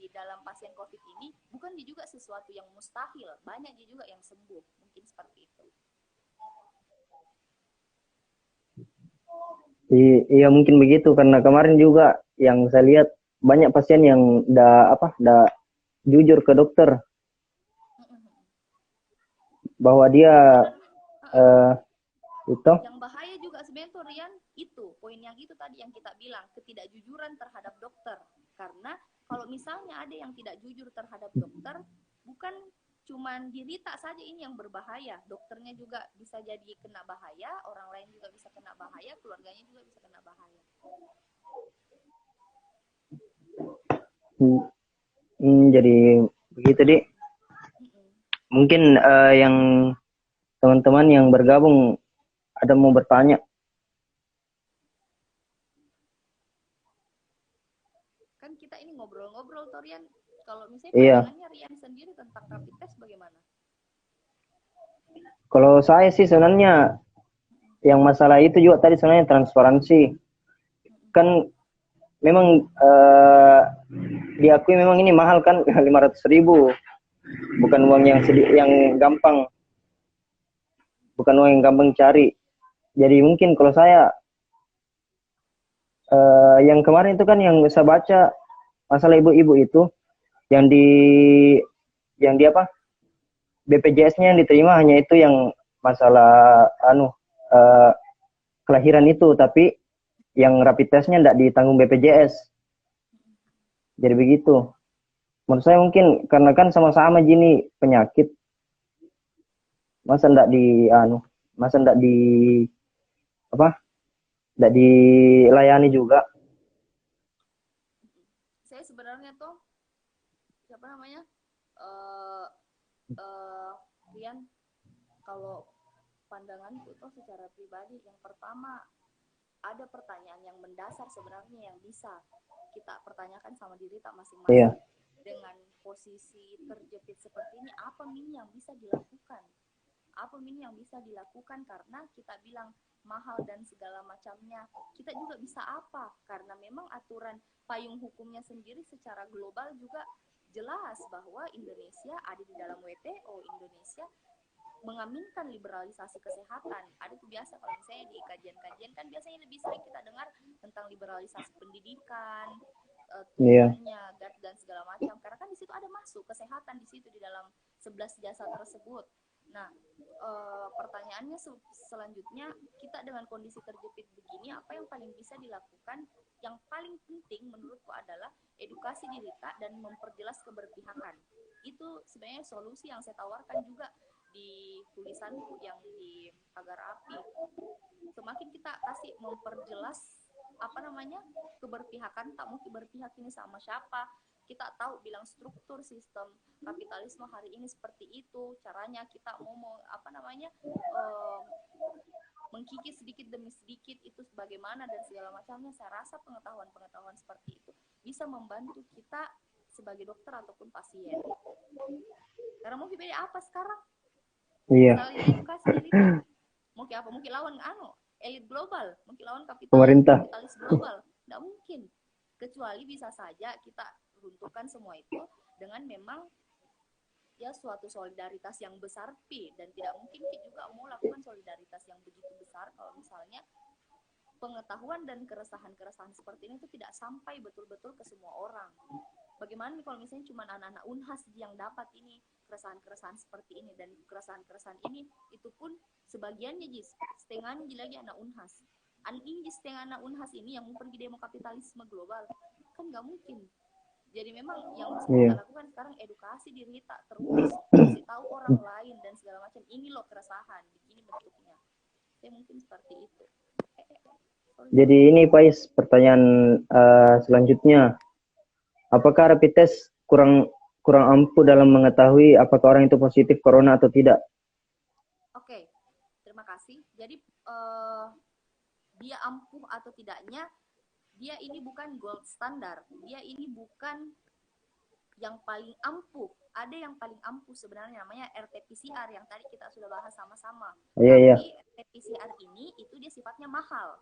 dalam pasien COVID ini bukan juga sesuatu yang mustahil, banyak juga yang sembuh, mungkin seperti itu. Iya mungkin begitu, karena kemarin juga yang saya lihat banyak pasien yang udah jujur ke dokter bahwa dia itu yang bahaya juga sebenarnya Rian, itu poin yang itu tadi yang kita bilang, ketidakjujuran terhadap dokter. Karena kalau misalnya ada yang tidak jujur terhadap dokter, bukan cuman dirita saja ini yang berbahaya, dokternya juga bisa jadi kena bahaya, orang lain juga bisa kena bahaya, keluarganya juga bisa kena bahaya. Jadi begitu deh. Mungkin yang teman-teman yang bergabung ada mau bertanya? Kan kita ini ngobrol-ngobrol, Torian. Kalau misalnya pandangannya Rian sendiri tentang rapid test bagaimana? Kalau saya sih sebenarnya yang masalah itu juga tadi sebenarnya transparansi. Kan memang diakui memang ini mahal kan, 500.000. Bukan uang yang gampang. Bukan uang yang gampang cari. Jadi mungkin kalau saya yang kemarin itu kan yang saya baca masalah ibu-ibu itu yang di BPJS-nya yang diterima hanya itu yang masalah kelahiran itu, tapi yang rapid test-nya tidak ditanggung BPJS. Jadi begitu. Menurut saya mungkin karena kan sama-sama gini penyakit, masa tidak dilayani juga. Saya sebenarnya tuh Rian, kalau pandanganku tuh secara pribadi, yang pertama ada pertanyaan yang mendasar sebenarnya yang bisa kita pertanyakan sama diri tak masing-masing. Dengan posisi terjepit seperti ini, apa yang bisa dilakukan? Karena kita bilang mahal dan segala macamnya, kita juga bisa apa? Karena memang aturan payung hukumnya sendiri secara global juga jelas bahwa Indonesia ada di dalam WTO, Indonesia mengaminkan liberalisasi kesehatan. Ada tuh biasa kalau misalnya di kajian-kajian kan biasanya lebih sering kita dengar tentang liberalisasi pendidikan, tujuannya, dan segala macam. Karena kan di situ ada masuk kesehatan di situ di dalam 11 jasa tersebut. Nah, pertanyaannya selanjutnya, kita dengan kondisi terjepit begini, apa yang paling bisa dilakukan? Yang paling penting menurutku adalah edukasi diri kita dan memperjelas keberpihakan. Itu sebenarnya solusi yang saya tawarkan juga di tulisanku yang di Pagar Api. Semakin kita kasih memperjelas keberpihakan, tak mungkin berpihak ini sama siapa. Kita tahu bilang struktur sistem kapitalisme hari ini seperti itu, caranya kita mau mengkikis sedikit demi sedikit itu bagaimana dan segala macamnya. Saya rasa pengetahuan seperti itu bisa membantu kita sebagai dokter ataupun pasien. Karena mau beda apa sekarang? Iya. Misalnya edukasi diri mungkin apa? Mungkin lawan elit global, mungkin lawan kapitalis global. Tidak mungkin. Kecuali bisa saja kita runtuhkan semua itu dengan memang ya suatu solidaritas yang besar, dan tidak mungkin kita juga mau lakukan solidaritas yang begitu besar kalau misalnya pengetahuan dan keresahan seperti ini itu tidak sampai betul-betul ke semua orang. Bagaimana kalau misalnya cuma anak-anak Unhas yang dapat ini keresahan seperti ini, dan keresahan ini itu pun sebagiannya setengahnya lagi anak Unhas. Setengah anak Unhas ini yang mau pergi demo kapitalisme global kan nggak mungkin. Jadi memang yang bisa kita lakukan sekarang edukasi diri kita, terus kasih tahu orang lain dan segala macam, ini loh keresahan, begini bentuknya. Saya mungkin seperti itu. Jadi ini Pais, pertanyaan selanjutnya, apakah rapid test kurang ampuh dalam mengetahui apakah orang itu positif corona atau tidak? Oke, terima kasih. Jadi dia ampuh atau tidaknya, dia ini bukan gold standar, dia ini bukan yang paling ampuh. Ada yang paling ampuh sebenarnya namanya RT-PCR yang tadi kita sudah bahas sama-sama. Tapi RT-PCR ini itu dia sifatnya mahal.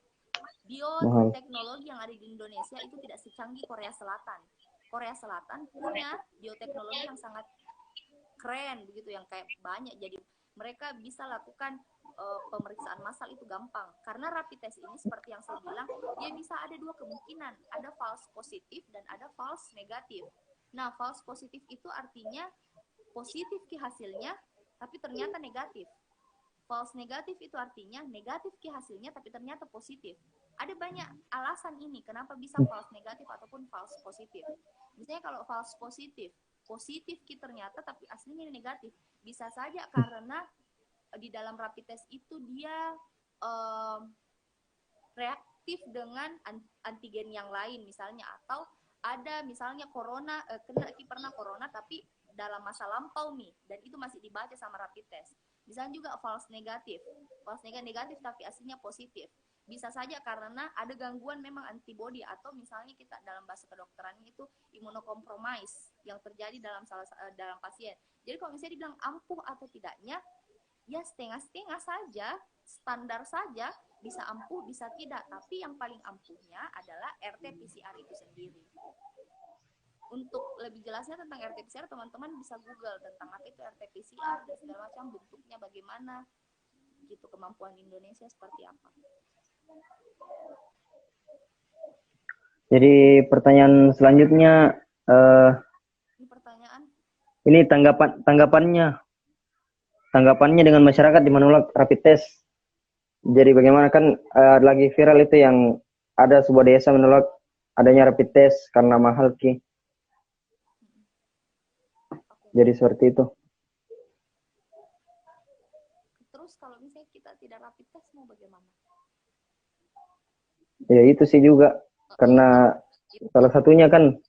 Bioteknologi yang ada di Indonesia itu tidak secanggih Korea Selatan. Korea Selatan punya bioteknologi yang sangat keren begitu, yang kayak banyak, jadi mereka bisa lakukan pemeriksaan massal itu gampang. Karena rapid test ini seperti yang saya bilang, dia bisa ada dua kemungkinan, ada false positif dan ada false negatif. Nah, false positif itu artinya positif ki hasilnya tapi ternyata negatif. False negatif itu artinya negatif ki hasilnya tapi ternyata positif. Ada banyak alasan ini kenapa bisa false negatif ataupun false positif. Misalnya kalau false positif ki ternyata tapi aslinya negatif, bisa saja karena di dalam rapid test itu dia reaktif dengan antigen yang lain misalnya, atau ada misalnya corona, pernah corona tapi dalam masa lampau nih, dan itu masih dibaca sama rapid test. Bisa juga false negatif tapi aslinya positif. Bisa saja karena ada gangguan memang antibody, atau misalnya kita dalam bahasa kedokteran itu imunokompromis yang terjadi dalam dalam pasien. Jadi kalau misalnya dibilang ampuh atau tidaknya, ya setengah-setengah saja, standar saja, bisa ampuh bisa tidak. Tapi yang paling ampuhnya adalah RT-PCR itu sendiri. Untuk lebih jelasnya tentang RT-PCR, teman-teman bisa Google tentang apa itu RT-PCR dan segala macam, bentuknya bagaimana, gitu, kemampuan Indonesia seperti apa. Jadi pertanyaan selanjutnya, ini tanggapannya dengan masyarakat di menolak rapid test. Jadi bagaimana, kan lagi viral itu yang ada sebuah desa menolak adanya rapid test karena mahal ki. Jadi seperti itu. Terus kalau misalnya kita tidak rapid test mau bagaimana? Ya itu sih juga, karena salah satunya kan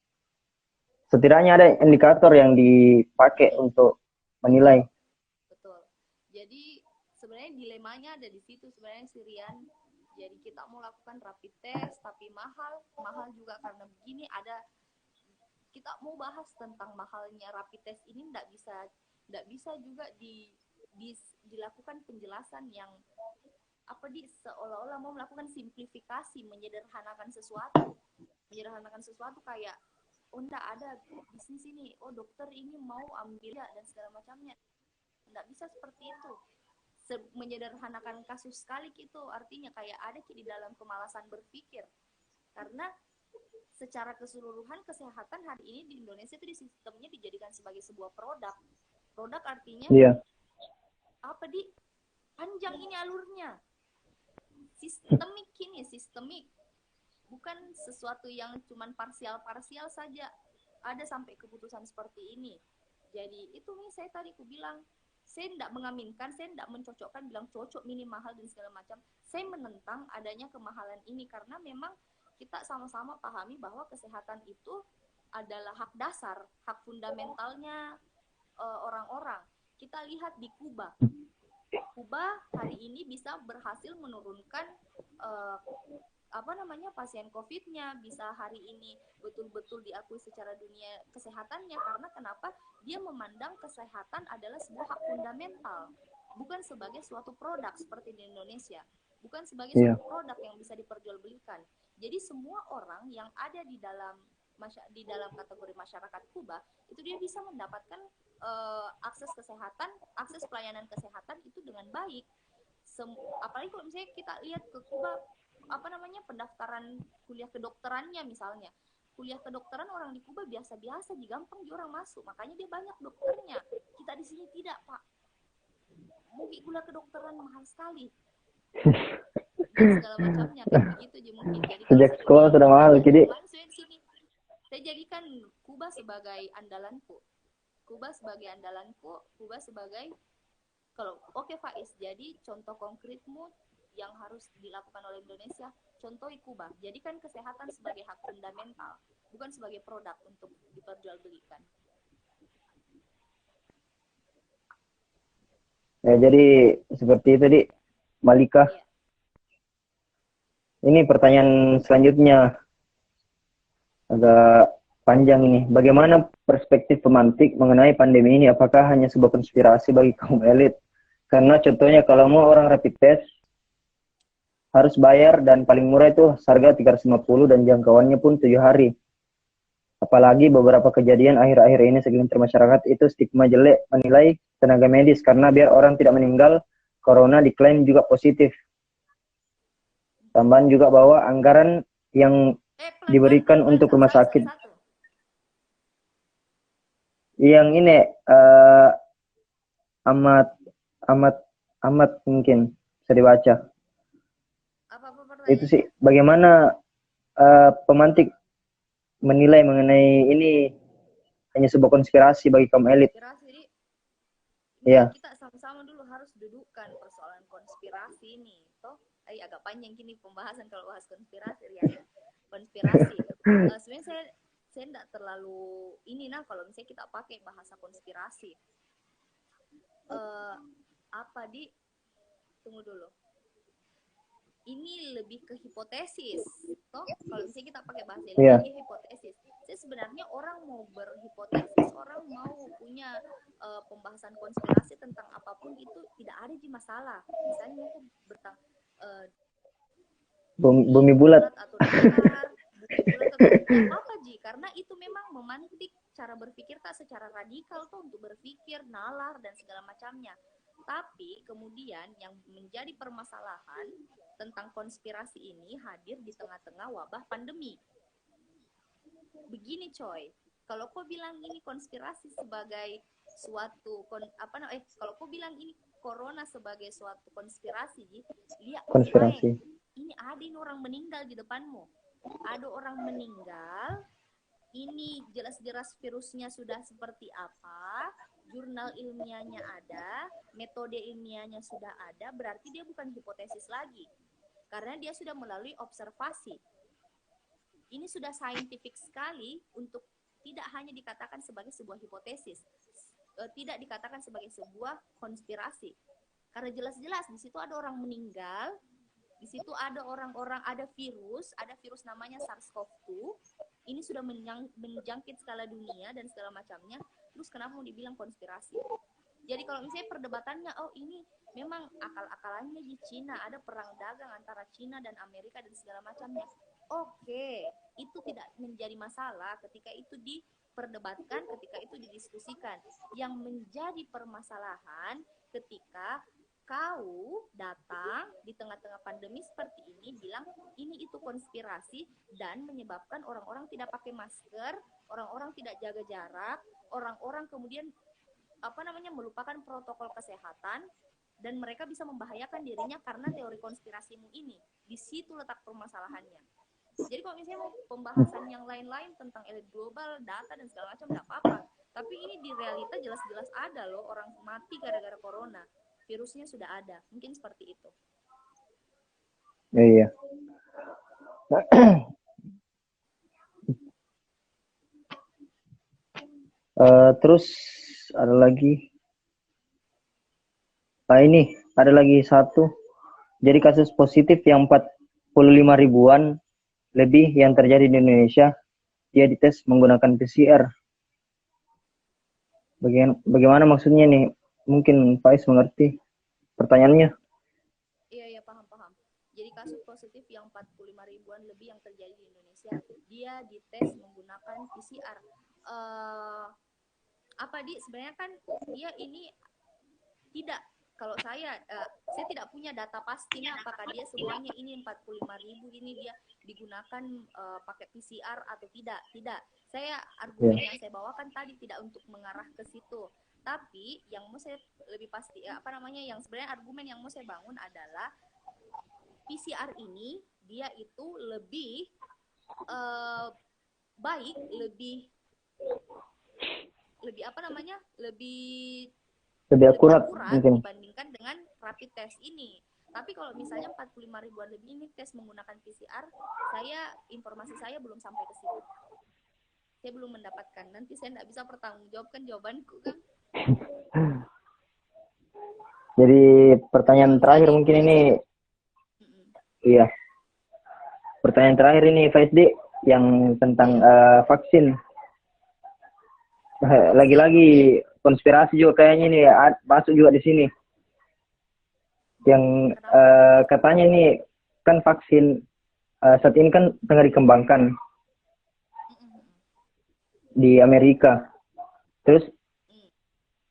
setidaknya ada indikator yang dipakai untuk menilai. Betul. Jadi sebenarnya dilemanya ada di situ sebenarnya, Sirian. Jadi kita mau lakukan rapid test tapi mahal juga karena begini. Kita mau bahas tentang mahalnya rapid test ini, tidak bisa juga dilakukan penjelasan yang seolah-olah mau melakukan simplifikasi, menyederhanakan sesuatu kayak oh enggak ada bisnis ini, oh dokter ini mau ambil ya dan segala macamnya. Enggak bisa seperti itu. Menyederhanakan kasus sekali gitu, artinya kayak ada di dalam kemalasan berpikir. Karena secara keseluruhan kesehatan hari ini di Indonesia itu di sistemnya dijadikan sebagai sebuah produk. Produk artinya apa di panjang ini alurnya. Sistemik. Bukan sesuatu yang cuman parsial saja. Ada sampai keputusan seperti ini. Jadi itu nih saya tadi aku bilang, saya tidak mengaminkan, saya tidak mencocokkan bilang cocok mini mahal dan segala macam. Saya menentang adanya kemahalan ini karena memang kita sama-sama pahami bahwa kesehatan itu adalah hak dasar, hak fundamentalnya orang-orang. Kita lihat di Kuba. Kuba hari ini bisa berhasil menurunkan pasien COVID-nya, bisa hari ini betul-betul diakui secara dunia kesehatannya. Karena kenapa? Dia memandang kesehatan adalah sebuah hak fundamental, bukan sebagai suatu produk seperti di Indonesia, bukan sebagai suatu produk yang bisa diperjualbelikan. Jadi semua orang yang ada di dalam kategori masyarakat Kuba itu dia bisa mendapatkan akses kesehatan, akses pelayanan kesehatan itu dengan baik. Apalagi kalau misalnya kita lihat ke Kuba, pendaftaran kuliah kedokterannya misalnya. Kuliah kedokteran orang di Kuba biasa-biasa, gampang orang masuk, makanya dia banyak dokternya. Kita di sini tidak, Pak. Mungkin kuliah kedokteran mahal sekali. Segala macamnya kan begitu aja mungkin. Jadi sejak sekolah sudah mahal, jadi saya jadikan Kuba sebagai andalanku. Kuba sebagai kalau oke, Faiz, jadi contoh konkretmu yang harus dilakukan oleh Indonesia, contohi Kuba. Jadikan kesehatan sebagai hak fundamental, bukan sebagai produk untuk diperjualbelikan. Ya, jadi seperti itu, Di. Malika. Ya. Ini pertanyaan selanjutnya agak panjang ini. Bagaimana perspektif pemantik mengenai pandemi ini? Apakah hanya sebuah konspirasi bagi kaum elit? Karena contohnya kalau mau orang rapid test harus bayar dan paling murah itu harga 350 dan jangkauannya pun 7 hari. Apalagi beberapa kejadian akhir-akhir ini segelintir masyarakat itu stigma jelek menilai tenaga medis karena biar orang tidak meninggal, corona diklaim juga positif. Tambahan juga bahwa anggaran yang diberikan untuk rumah sakit yang ini amat mungkin bisa dibaca. Itu sih bagaimana pemantik menilai mengenai ini hanya sebuah konspirasi bagi kaum elit. Iya. Kita sama-sama dulu harus dudukkan persoalan konspirasi ini. Toh, agak panjang gini pembahasan kalau bahas konspirasi ya. Konspirasi. Sebenarnya saya tidak terlalu kalau misalnya kita pakai bahasa konspirasi. Tunggu dulu. Ini lebih ke hipotesis. Toh, kalau misalnya kita pakai bahasa ini lebih hipotesis. Saya sebenarnya orang mau berhipotesis, orang mau punya pembahasan konspirasi tentang apapun itu tidak ada masalah. Misalnya aku bumi bulat atau datar, bumi bulat atau apa karena itu memang memantik cara berpikir tak secara radikal tuh untuk berpikir nalar dan segala macamnya. Tapi kemudian yang menjadi permasalahan tentang konspirasi ini hadir di tengah-tengah wabah pandemi. Begini coy, kalau kau bilang ini konspirasi sebagai suatu kalau kau bilang ini corona sebagai suatu konspirasi, lihat ini ada orang meninggal di depanmu. Ada orang meninggal, ini jelas-jelas virusnya sudah seperti apa, jurnal ilmiahnya ada, metode ilmiahnya sudah ada, berarti dia bukan hipotesis lagi. Karena dia sudah melalui observasi. Ini sudah saintifik sekali untuk tidak hanya dikatakan sebagai sebuah hipotesis, tidak dikatakan sebagai sebuah konspirasi. Karena jelas-jelas di situ ada orang meninggal, di situ ada ada virus namanya SARS-CoV-2. Ini sudah menjangkit skala dunia dan segala macamnya. Terus kenapa mau dibilang konspirasi? Jadi kalau misalnya perdebatannya, ini memang akal-akalannya di Cina, ada perang dagang antara Cina dan Amerika dan segala macamnya. Oke, itu tidak menjadi masalah ketika itu diperdebatkan, ketika itu didiskusikan. Yang menjadi permasalahan ketika kau datang di tengah-tengah pandemi seperti ini bilang ini itu konspirasi dan menyebabkan orang-orang tidak pakai masker, orang-orang tidak jaga jarak, orang-orang kemudian melupakan protokol kesehatan dan mereka bisa membahayakan dirinya karena teori konspirasimu ini. Di situ letak permasalahannya. Jadi kalau misalnya mau pembahasan yang lain-lain tentang elit global, data dan segala macam tidak apa-apa. Tapi ini di realita jelas-jelas ada loh orang mati gara-gara corona. Virusnya sudah ada. Mungkin seperti itu. Iya. Terus ada lagi. Nah ini ada lagi satu. Jadi kasus positif yang 45 ribuan lebih yang terjadi di Indonesia, dia dites menggunakan PCR. Bagaimana maksudnya nih? Mungkin Faiz mengerti pertanyaannya. Iya, paham. Jadi kasus positif yang 45 ribuan lebih yang terjadi di Indonesia, dia dites menggunakan PCR. Sebenarnya kan dia ini tidak, kalau saya tidak punya data pastinya apakah dia semuanya ini 45 ribu ini dia digunakan pakai PCR atau tidak. Saya argumen yang saya bawakan tadi tidak untuk mengarah ke situ, tapi yang mau saya lebih pasti yang sebenarnya argumen yang mau saya bangun adalah PCR ini dia itu lebih baik, lebih akurat dibandingkan dengan rapid test ini. Tapi kalau misalnya 45 ribuan lebih ini tes menggunakan PCR, informasi saya belum sampai ke situ. Saya belum mendapatkan. Nanti saya tidak bisa pertanggungjawabkan jawabanku kan. Jadi pertanyaan terakhir mungkin ini. Iya. Pertanyaan terakhir ini FSD yang tentang vaksin. Lagi-lagi konspirasi juga kayaknya ini masuk juga di sini. Yang katanya ini kan vaksin saat ini kan tengah dikembangkan di Amerika. Terus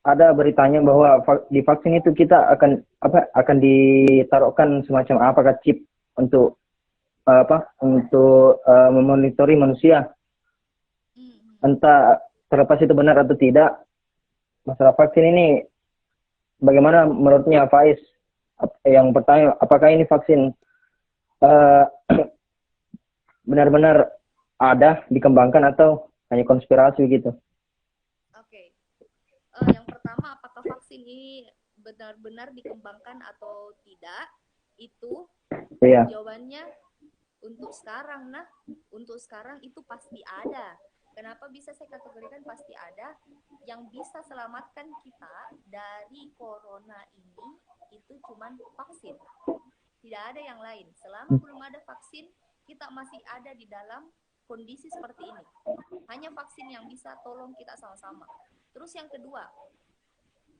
ada beritanya bahwa di vaksin itu kita akan ditaruhkan semacam apakah chip untuk memonitori manusia. Entah terlepas itu benar atau tidak, masalah vaksin ini bagaimana menurutnya Faiz? Yang pertama, apakah ini vaksin benar-benar ada dikembangkan atau hanya konspirasi gitu? Oke. Yang pertama, apakah vaksin ini benar-benar dikembangkan atau tidak? Itu jawabannya untuk sekarang itu pasti ada. Kenapa bisa saya kategorikan pasti ada? Yang bisa selamatkan kita dari corona ini itu cuma vaksin. Tidak ada yang lain. Selama belum ada vaksin, kita masih ada di dalam kondisi seperti ini. Hanya vaksin yang bisa tolong kita sama-sama. Terus yang kedua,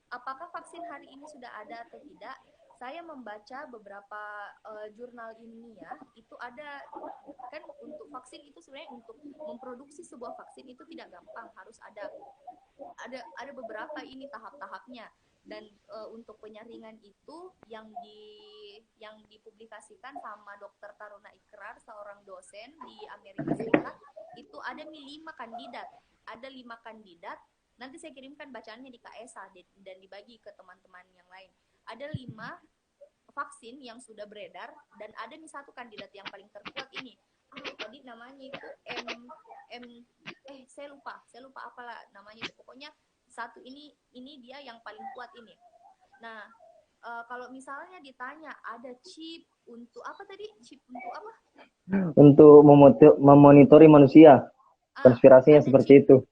apakah vaksin hari ini sudah ada atau tidak? Saya membaca beberapa jurnal ilmiah, itu ada kan untuk vaksin itu sebenarnya untuk memproduksi sebuah vaksin itu tidak gampang, harus ada beberapa ini tahap-tahapnya. Dan untuk penyaringan itu yang dipublikasikan sama Dr. Taruna Ikrar, seorang dosen di Amerika Serikat, itu ada 5 kandidat. Ada 5 kandidat. Nanti saya kirimkan bacaannya di KSA dan dibagi ke teman-teman yang lain. Ada 5 vaksin yang sudah beredar dan ada nih satu kandidat yang paling terkuat ini. Tadi namanya itu saya lupa apalah namanya itu. Pokoknya satu ini dia yang paling kuat ini. Nah, kalau misalnya ditanya ada chip untuk apa tadi? Chip untuk apa? Untuk memonitori manusia. Konspirasinya seperti itu.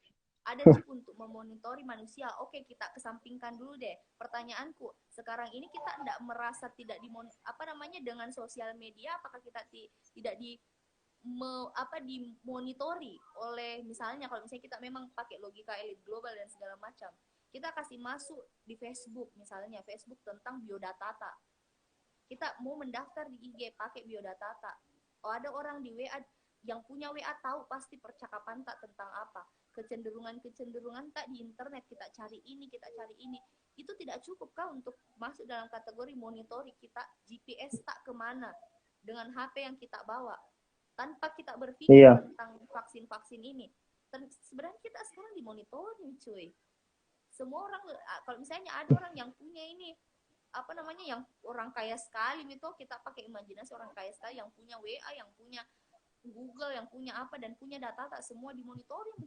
Ada chip untuk memonitori manusia. Oke, kita kesampingkan dulu deh. Pertanyaanku, sekarang ini kita tidak merasa tidak dengan sosial media, apakah kita tidak dimonitori oleh, misalnya kalau misalnya kita memang pakai logika elit global dan segala macam, kita kasih masuk di Facebook, misalnya Facebook tentang biodata. Kita mau mendaftar di IG pakai biodata. Oh, ada orang di WA yang punya WA tahu pasti percakapan tak tentang apa, kecenderungan tak di internet, kita cari ini, kita cari ini. Itu tidak cukup kah untuk masuk dalam kategori monitoring kita GPS tak kemana dengan HP yang kita bawa, tanpa kita berpikir tentang vaksin-vaksin ini. Sebenarnya kita sekarang dimonitoring, cuy. Semua orang, kalau misalnya ada orang yang punya ini, apa namanya, yang orang kaya sekali itu, kita pakai imajinasi orang kaya sekali yang punya WA, yang punya Google, yang punya apa, dan punya data tak semua dimonitoring.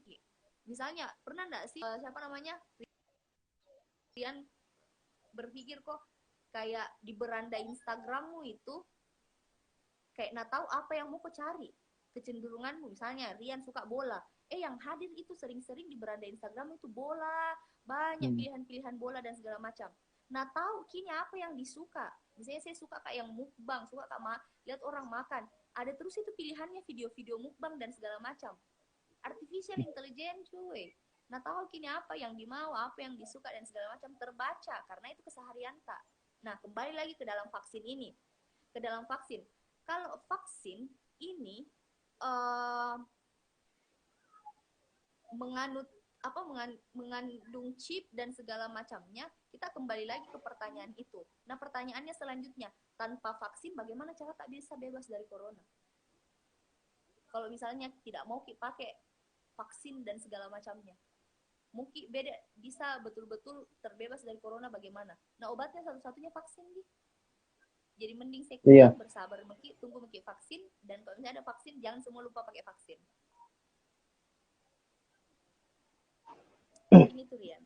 Misalnya, pernah nggak sih siapa namanya, Rian berpikir kok kayak di beranda Instagrammu itu kayak nggak tahu apa yang mau kau cari, kecenderunganmu. Misalnya Rian suka bola, yang hadir itu sering-sering di beranda Instagram itu bola, banyak pilihan-pilihan bola dan segala macam. Nah, tahu kini apa yang disuka. Misalnya saya suka kayak yang mukbang, suka kayak lihat orang makan. Ada terus itu pilihannya video-video mukbang dan segala macam. Artificial intelligence, cuy. Nah, tahu kini apa yang dimau, apa yang disuka dan segala macam terbaca karena itu keseharian tak. Nah, kembali lagi ke dalam vaksin ini. Ke dalam vaksin. Kalau vaksin ini mengandung chip dan segala macamnya, kita kembali lagi ke pertanyaan itu. Nah, pertanyaannya selanjutnya, tanpa vaksin bagaimana cara tak bisa bebas dari corona? Kalau misalnya tidak mau pakai vaksin dan segala macamnya, mungkin beda bisa betul-betul terbebas dari corona bagaimana? Nah, obatnya satu-satunya vaksin nih. Jadi mending saya bersabar, tunggu vaksin, dan kalau misalnya ada vaksin jangan semua lupa pakai vaksin. Ini tuh Rian.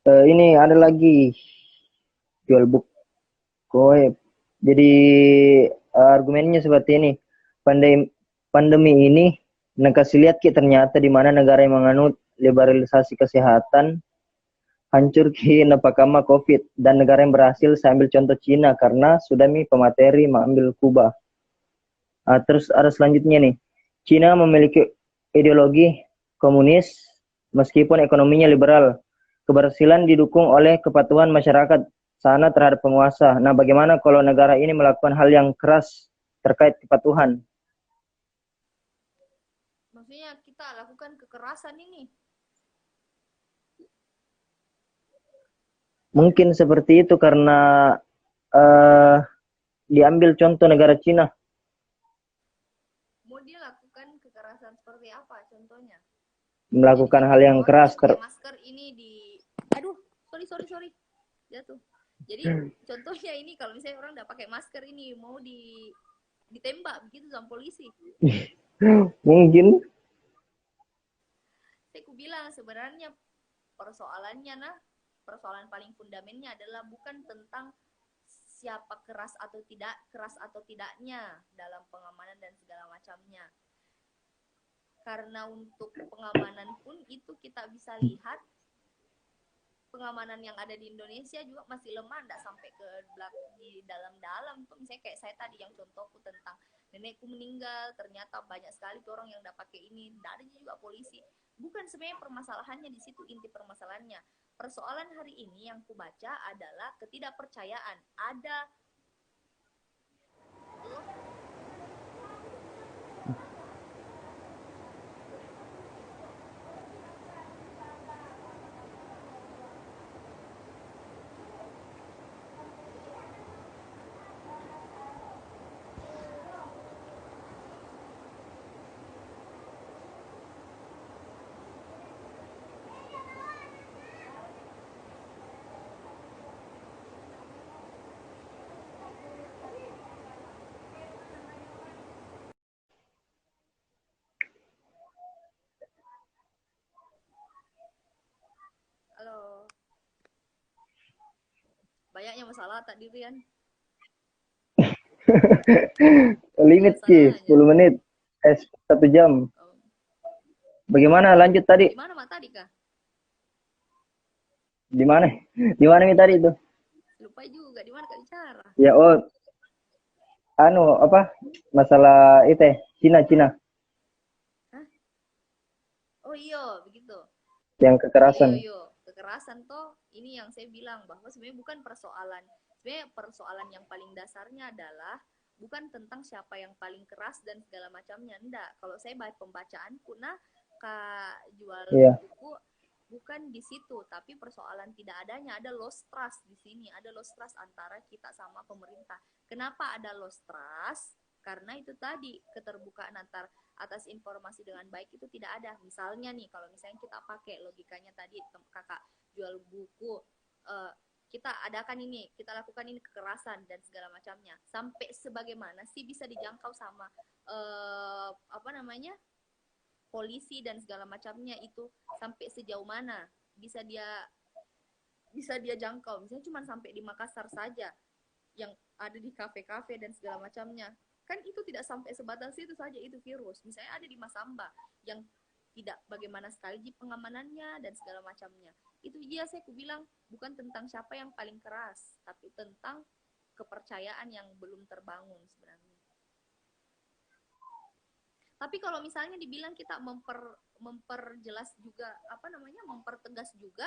Ini ada lagi jual buku. Jadi argumennya seperti ini. Pandemi ini kasih lihat ternyata di mana negara yang menganut liberalisasi kesehatan hancur napakama COVID, dan negara yang berhasil saya ambil contoh Cina karena sudah pemateri mengambil Kuba. Terus ada selanjutnya nih, Cina memiliki ideologi komunis meskipun ekonominya liberal. Keberhasilan didukung oleh kepatuhan masyarakat sana terhadap penguasa. Nah, bagaimana kalau negara ini melakukan hal yang keras terkait kepatuhan? Maksudnya kita lakukan kekerasan ini? Mungkin seperti itu karena diambil contoh negara Cina. Mau dia lakukan kekerasan seperti apa contohnya? Melakukan hal yang keras. Masker ini aduh, sorry jatuh. Jadi contohnya ini kalau misalnya orang udah pakai masker ini mau ditembak begitu sama polisi. Mungkin. Saya bilang sebenarnya persoalan paling fundamennya adalah bukan tentang siapa keras atau tidaknya dalam pengamanan dan segala macamnya. Karena untuk pengamanan pun itu kita bisa lihat pengamanan yang ada di Indonesia juga masih lemah, enggak sampai ke di dalam-dalam tuh. Misalnya kayak saya tadi yang contohku tentang nenekku meninggal, ternyata banyak sekali tuh orang yang udah pakai ini, enggak ada juga polisi. Bukan sebenarnya permasalahannya di situ, inti permasalahannya. Persoalan hari ini yang ku baca adalah ketidakpercayaan. Ada banyaknya masalah tak Rian. Limit 10 menit. 1 jam. Bagaimana lanjut tadi? Gimana Mak tadi kah? Di mana nih tadi itu? Lupa juga di mana Kak bicara. Ya apa? Masalah itu Cina. Hah? Oh iya, begitu. Yang kekerasan. Iya. Kekerasan toh ini yang saya bilang bahwa sebenarnya bukan persoalan. Sebenarnya persoalan yang paling dasarnya adalah bukan tentang siapa yang paling keras dan segala macamnya. Enggak, kalau saya baca pembacaanku, nah Kak jual buku bukan di situ, tapi persoalan tidak adanya ada lost trust di sini, ada lost trust antara kita sama pemerintah. Kenapa ada lost trust? Karena itu tadi keterbukaan antar atas informasi dengan baik itu tidak ada. Misalnya nih, kalau misalnya kita pakai logikanya tadi kakak jual buku, kita adakan ini, kita lakukan ini kekerasan dan segala macamnya. Sampai sebagaimana sih bisa dijangkau sama apa namanya? Polisi dan segala macamnya, itu sampai sejauh mana bisa dia jangkau. Misalnya cuma sampai di Makassar saja yang ada di kafe-kafe dan segala macamnya, kan itu tidak sampai sebatas itu saja itu virus. Misalnya ada di Masamba yang tidak bagaimana sekali di pengamanannya dan segala macamnya. Itu dia saya bilang bukan tentang siapa yang paling keras, tapi tentang kepercayaan yang belum terbangun sebenarnya. Tapi kalau misalnya dibilang kita memperjelas juga, apa namanya, mempertegas juga,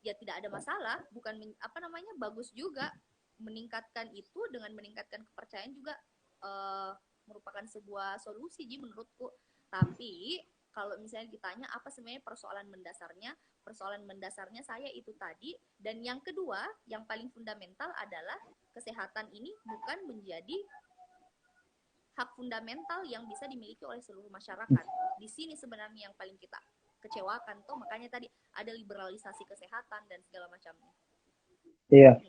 ya tidak ada masalah. Bukan apa namanya, bagus juga meningkatkan itu. Dengan meningkatkan kepercayaan juga merupakan sebuah solusi Ji menurutku. Tapi kalau misalnya ditanya apa sebenarnya persoalan mendasarnya saya itu tadi. Dan yang kedua, yang paling fundamental adalah kesehatan ini bukan menjadi hak fundamental yang bisa dimiliki oleh seluruh masyarakat. Di sini sebenarnya yang paling kita kecewakan tuh, makanya tadi ada liberalisasi kesehatan dan segala macamnya. Iya.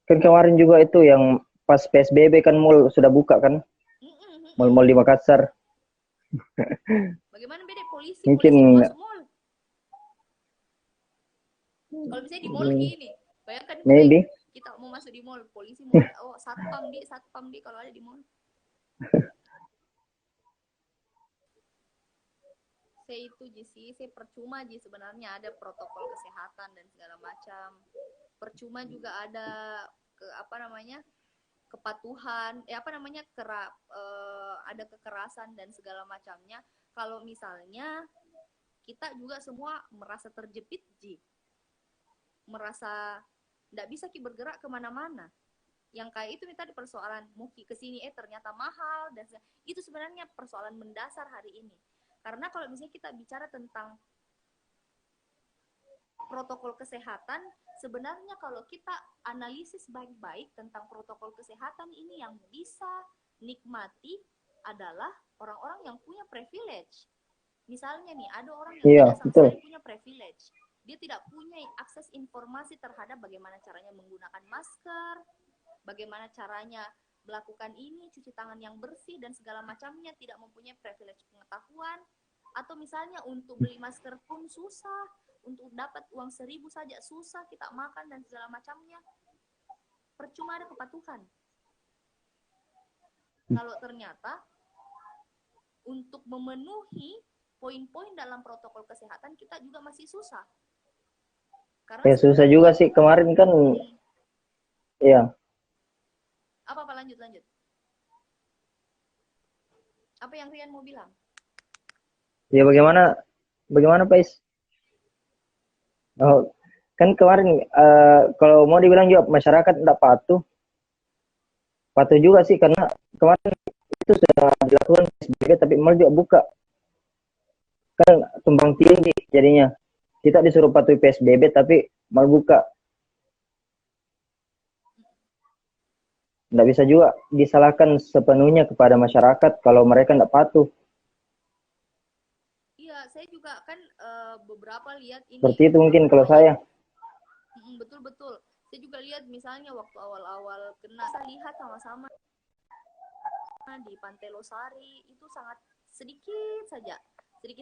Kan kemarin juga itu yang pas PSBB kan mall sudah buka kan? Mall-mall di Makassar. Bagaimana beda polisi? Mungkin polisi masuk mall. Kalau misalnya di mall gini, bayangkan kita mau masuk di mall, polisi mau satpam di kalau ada di mall. Saya itu saya percuma sebenarnya ada protokol kesehatan dan segala macam. Percuma juga ada kepatuhan, ada kekerasan dan segala macamnya. Kalau misalnya kita juga semua merasa terjepit merasa nggak bisa bergerak kemana-mana. Yang kayak itu nih tadi persoalan mau kesini ternyata mahal, dan itu sebenarnya persoalan mendasar hari ini. Karena kalau misalnya kita bicara tentang protokol kesehatan, sebenarnya kalau kita analisis baik-baik tentang protokol kesehatan ini, yang bisa nikmati adalah orang-orang yang punya privilege. Misalnya nih, ada orang yang tidak sama sekali punya privilege. Dia tidak punya akses informasi terhadap bagaimana caranya menggunakan masker, bagaimana caranya melakukan ini, cuci tangan yang bersih dan segala macamnya, tidak mempunyai privilege pengetahuan. Atau misalnya untuk beli masker pun susah, untuk dapat uang 1.000 saja susah, kita makan dan segala macamnya. Percuma ada kepatuhan. Kalau ternyata untuk memenuhi poin-poin dalam protokol kesehatan kita juga masih susah. Karena susah juga sih kemarin kan. Iya. Apa lanjut. Apa yang Rian mau bilang? Ya bagaimana Pais? Oh, kan kemarin kalau mau dibilang juga masyarakat tidak patuh juga sih, karena kemarin itu sudah dilakukan PSBB tapi mal juga buka, kan tumbang tinggi jadinya. Kita disuruh patuhi PSBB tapi mal buka. Tidak bisa juga disalahkan sepenuhnya kepada masyarakat kalau mereka tidak patuh. Iya, saya juga kan beberapa lihat ini. Seperti itu mungkin kalau saya. Betul. Saya juga lihat misalnya waktu awal-awal kena, saya lihat sama-sama di Pantai Losari itu sangat sedikit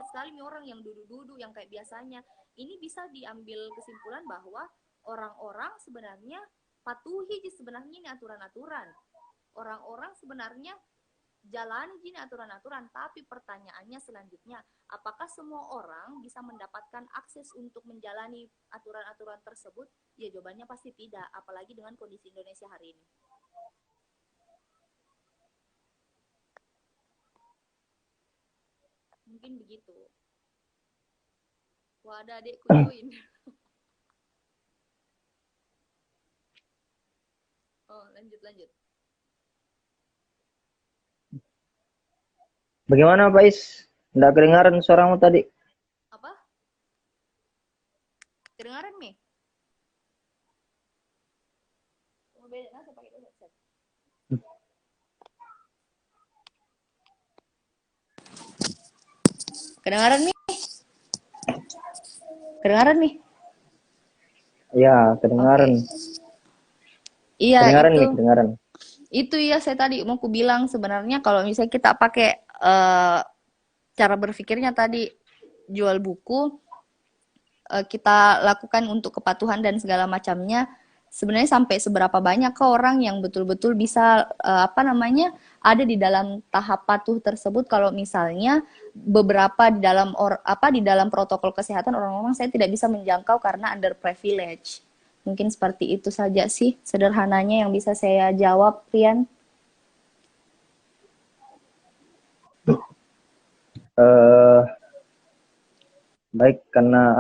sekali orang yang duduk-duduk yang kayak biasanya. Ini bisa diambil kesimpulan bahwa orang-orang sebenarnya patuhi sebenarnya ini aturan-aturan. Orang-orang sebenarnya jalani gini aturan-aturan, tapi pertanyaannya selanjutnya, apakah semua orang bisa mendapatkan akses untuk menjalani aturan-aturan tersebut? Ya jawabannya pasti tidak, apalagi dengan kondisi Indonesia hari ini. Mungkin begitu. Wah, ada adekku join. lanjut. Bagaimana Faiz? Nggak kedengaran suaramu tadi. Apa? Kedengaran, Mi? Kedengaran, Mi? Kedengaran, Mi? Ya, kedengaran. Iya, Kedengaran itu. nih, kedengaran. Itu ya saya tadi mau ku bilang sebenarnya kalau misalnya kita pakai cara berpikirnya tadi jual buku, kita lakukan untuk kepatuhan dan segala macamnya, sebenarnya sampai seberapa banyak ke orang yang betul-betul bisa ada di dalam tahap patuh tersebut kalau misalnya beberapa di dalam protokol kesehatan orang-orang saya tidak bisa menjangkau karena underprivilege. Mungkin seperti itu saja sih sederhananya yang bisa saya jawab, Rian. Baik, karena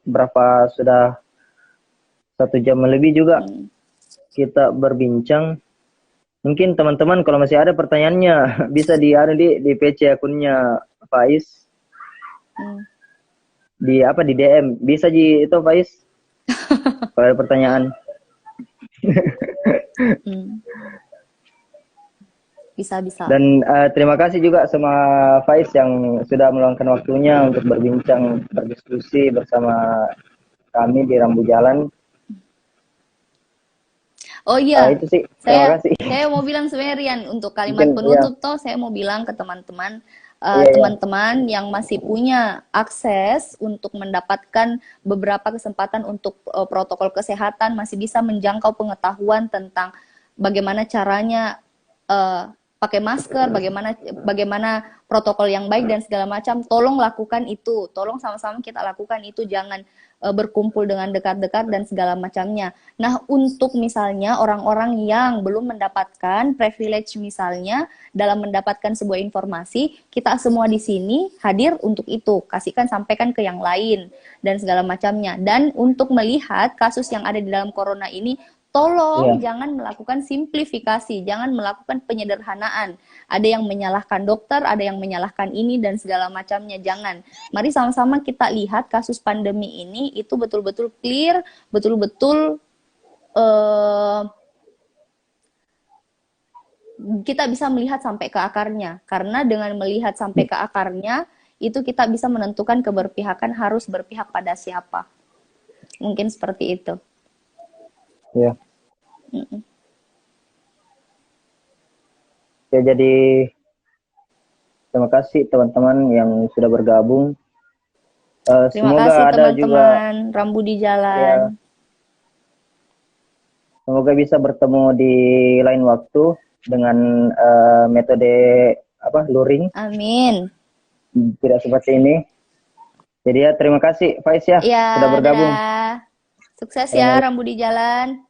berapa sudah 1 jam lebih juga kita berbincang. Mungkin teman-teman kalau masih ada pertanyaannya bisa di PC akunnya Faiz. Di DM bisa itu Faiz. Kalau ada pertanyaan. Bisa. Dan terima kasih juga sama Faiz yang sudah meluangkan waktunya untuk berbincang, berdiskusi bersama kami di Rambu Jalan. Oh iya, Itu sih. Terima kasih. Saya mau bilang sebenarnya Rian, untuk kalimat penutup saya mau bilang ke teman-teman, teman-teman yang masih punya akses untuk mendapatkan beberapa kesempatan untuk protokol kesehatan, masih bisa menjangkau pengetahuan tentang bagaimana caranya pakai masker, bagaimana protokol yang baik dan segala macam, tolong lakukan itu, tolong sama-sama kita lakukan itu, jangan berkumpul dengan dekat-dekat dan segala macamnya. Nah, untuk misalnya orang-orang yang belum mendapatkan privilege misalnya dalam mendapatkan sebuah informasi, kita semua di sini hadir untuk itu, sampaikan ke yang lain dan segala macamnya. Dan untuk melihat kasus yang ada di dalam corona ini, tolong jangan melakukan simplifikasi, jangan melakukan penyederhanaan. Ada yang menyalahkan dokter, ada yang menyalahkan ini dan segala macamnya. Jangan. Mari sama-sama kita lihat kasus pandemi ini itu betul-betul clear, betul-betul kita bisa melihat sampai ke akarnya. Karena dengan melihat sampai ke akarnya, itu kita bisa menentukan keberpihakan harus berpihak pada siapa. Mungkin seperti itu. Ya. Ya, jadi terima kasih teman-teman yang sudah bergabung. Terima kasih teman-teman Rambu di Jalan. Semoga bisa bertemu di lain waktu dengan metode luring. Amin. Tidak seperti ini. Jadi terima kasih Faiz sudah bergabung. Sukses ya Rambu di Jalan.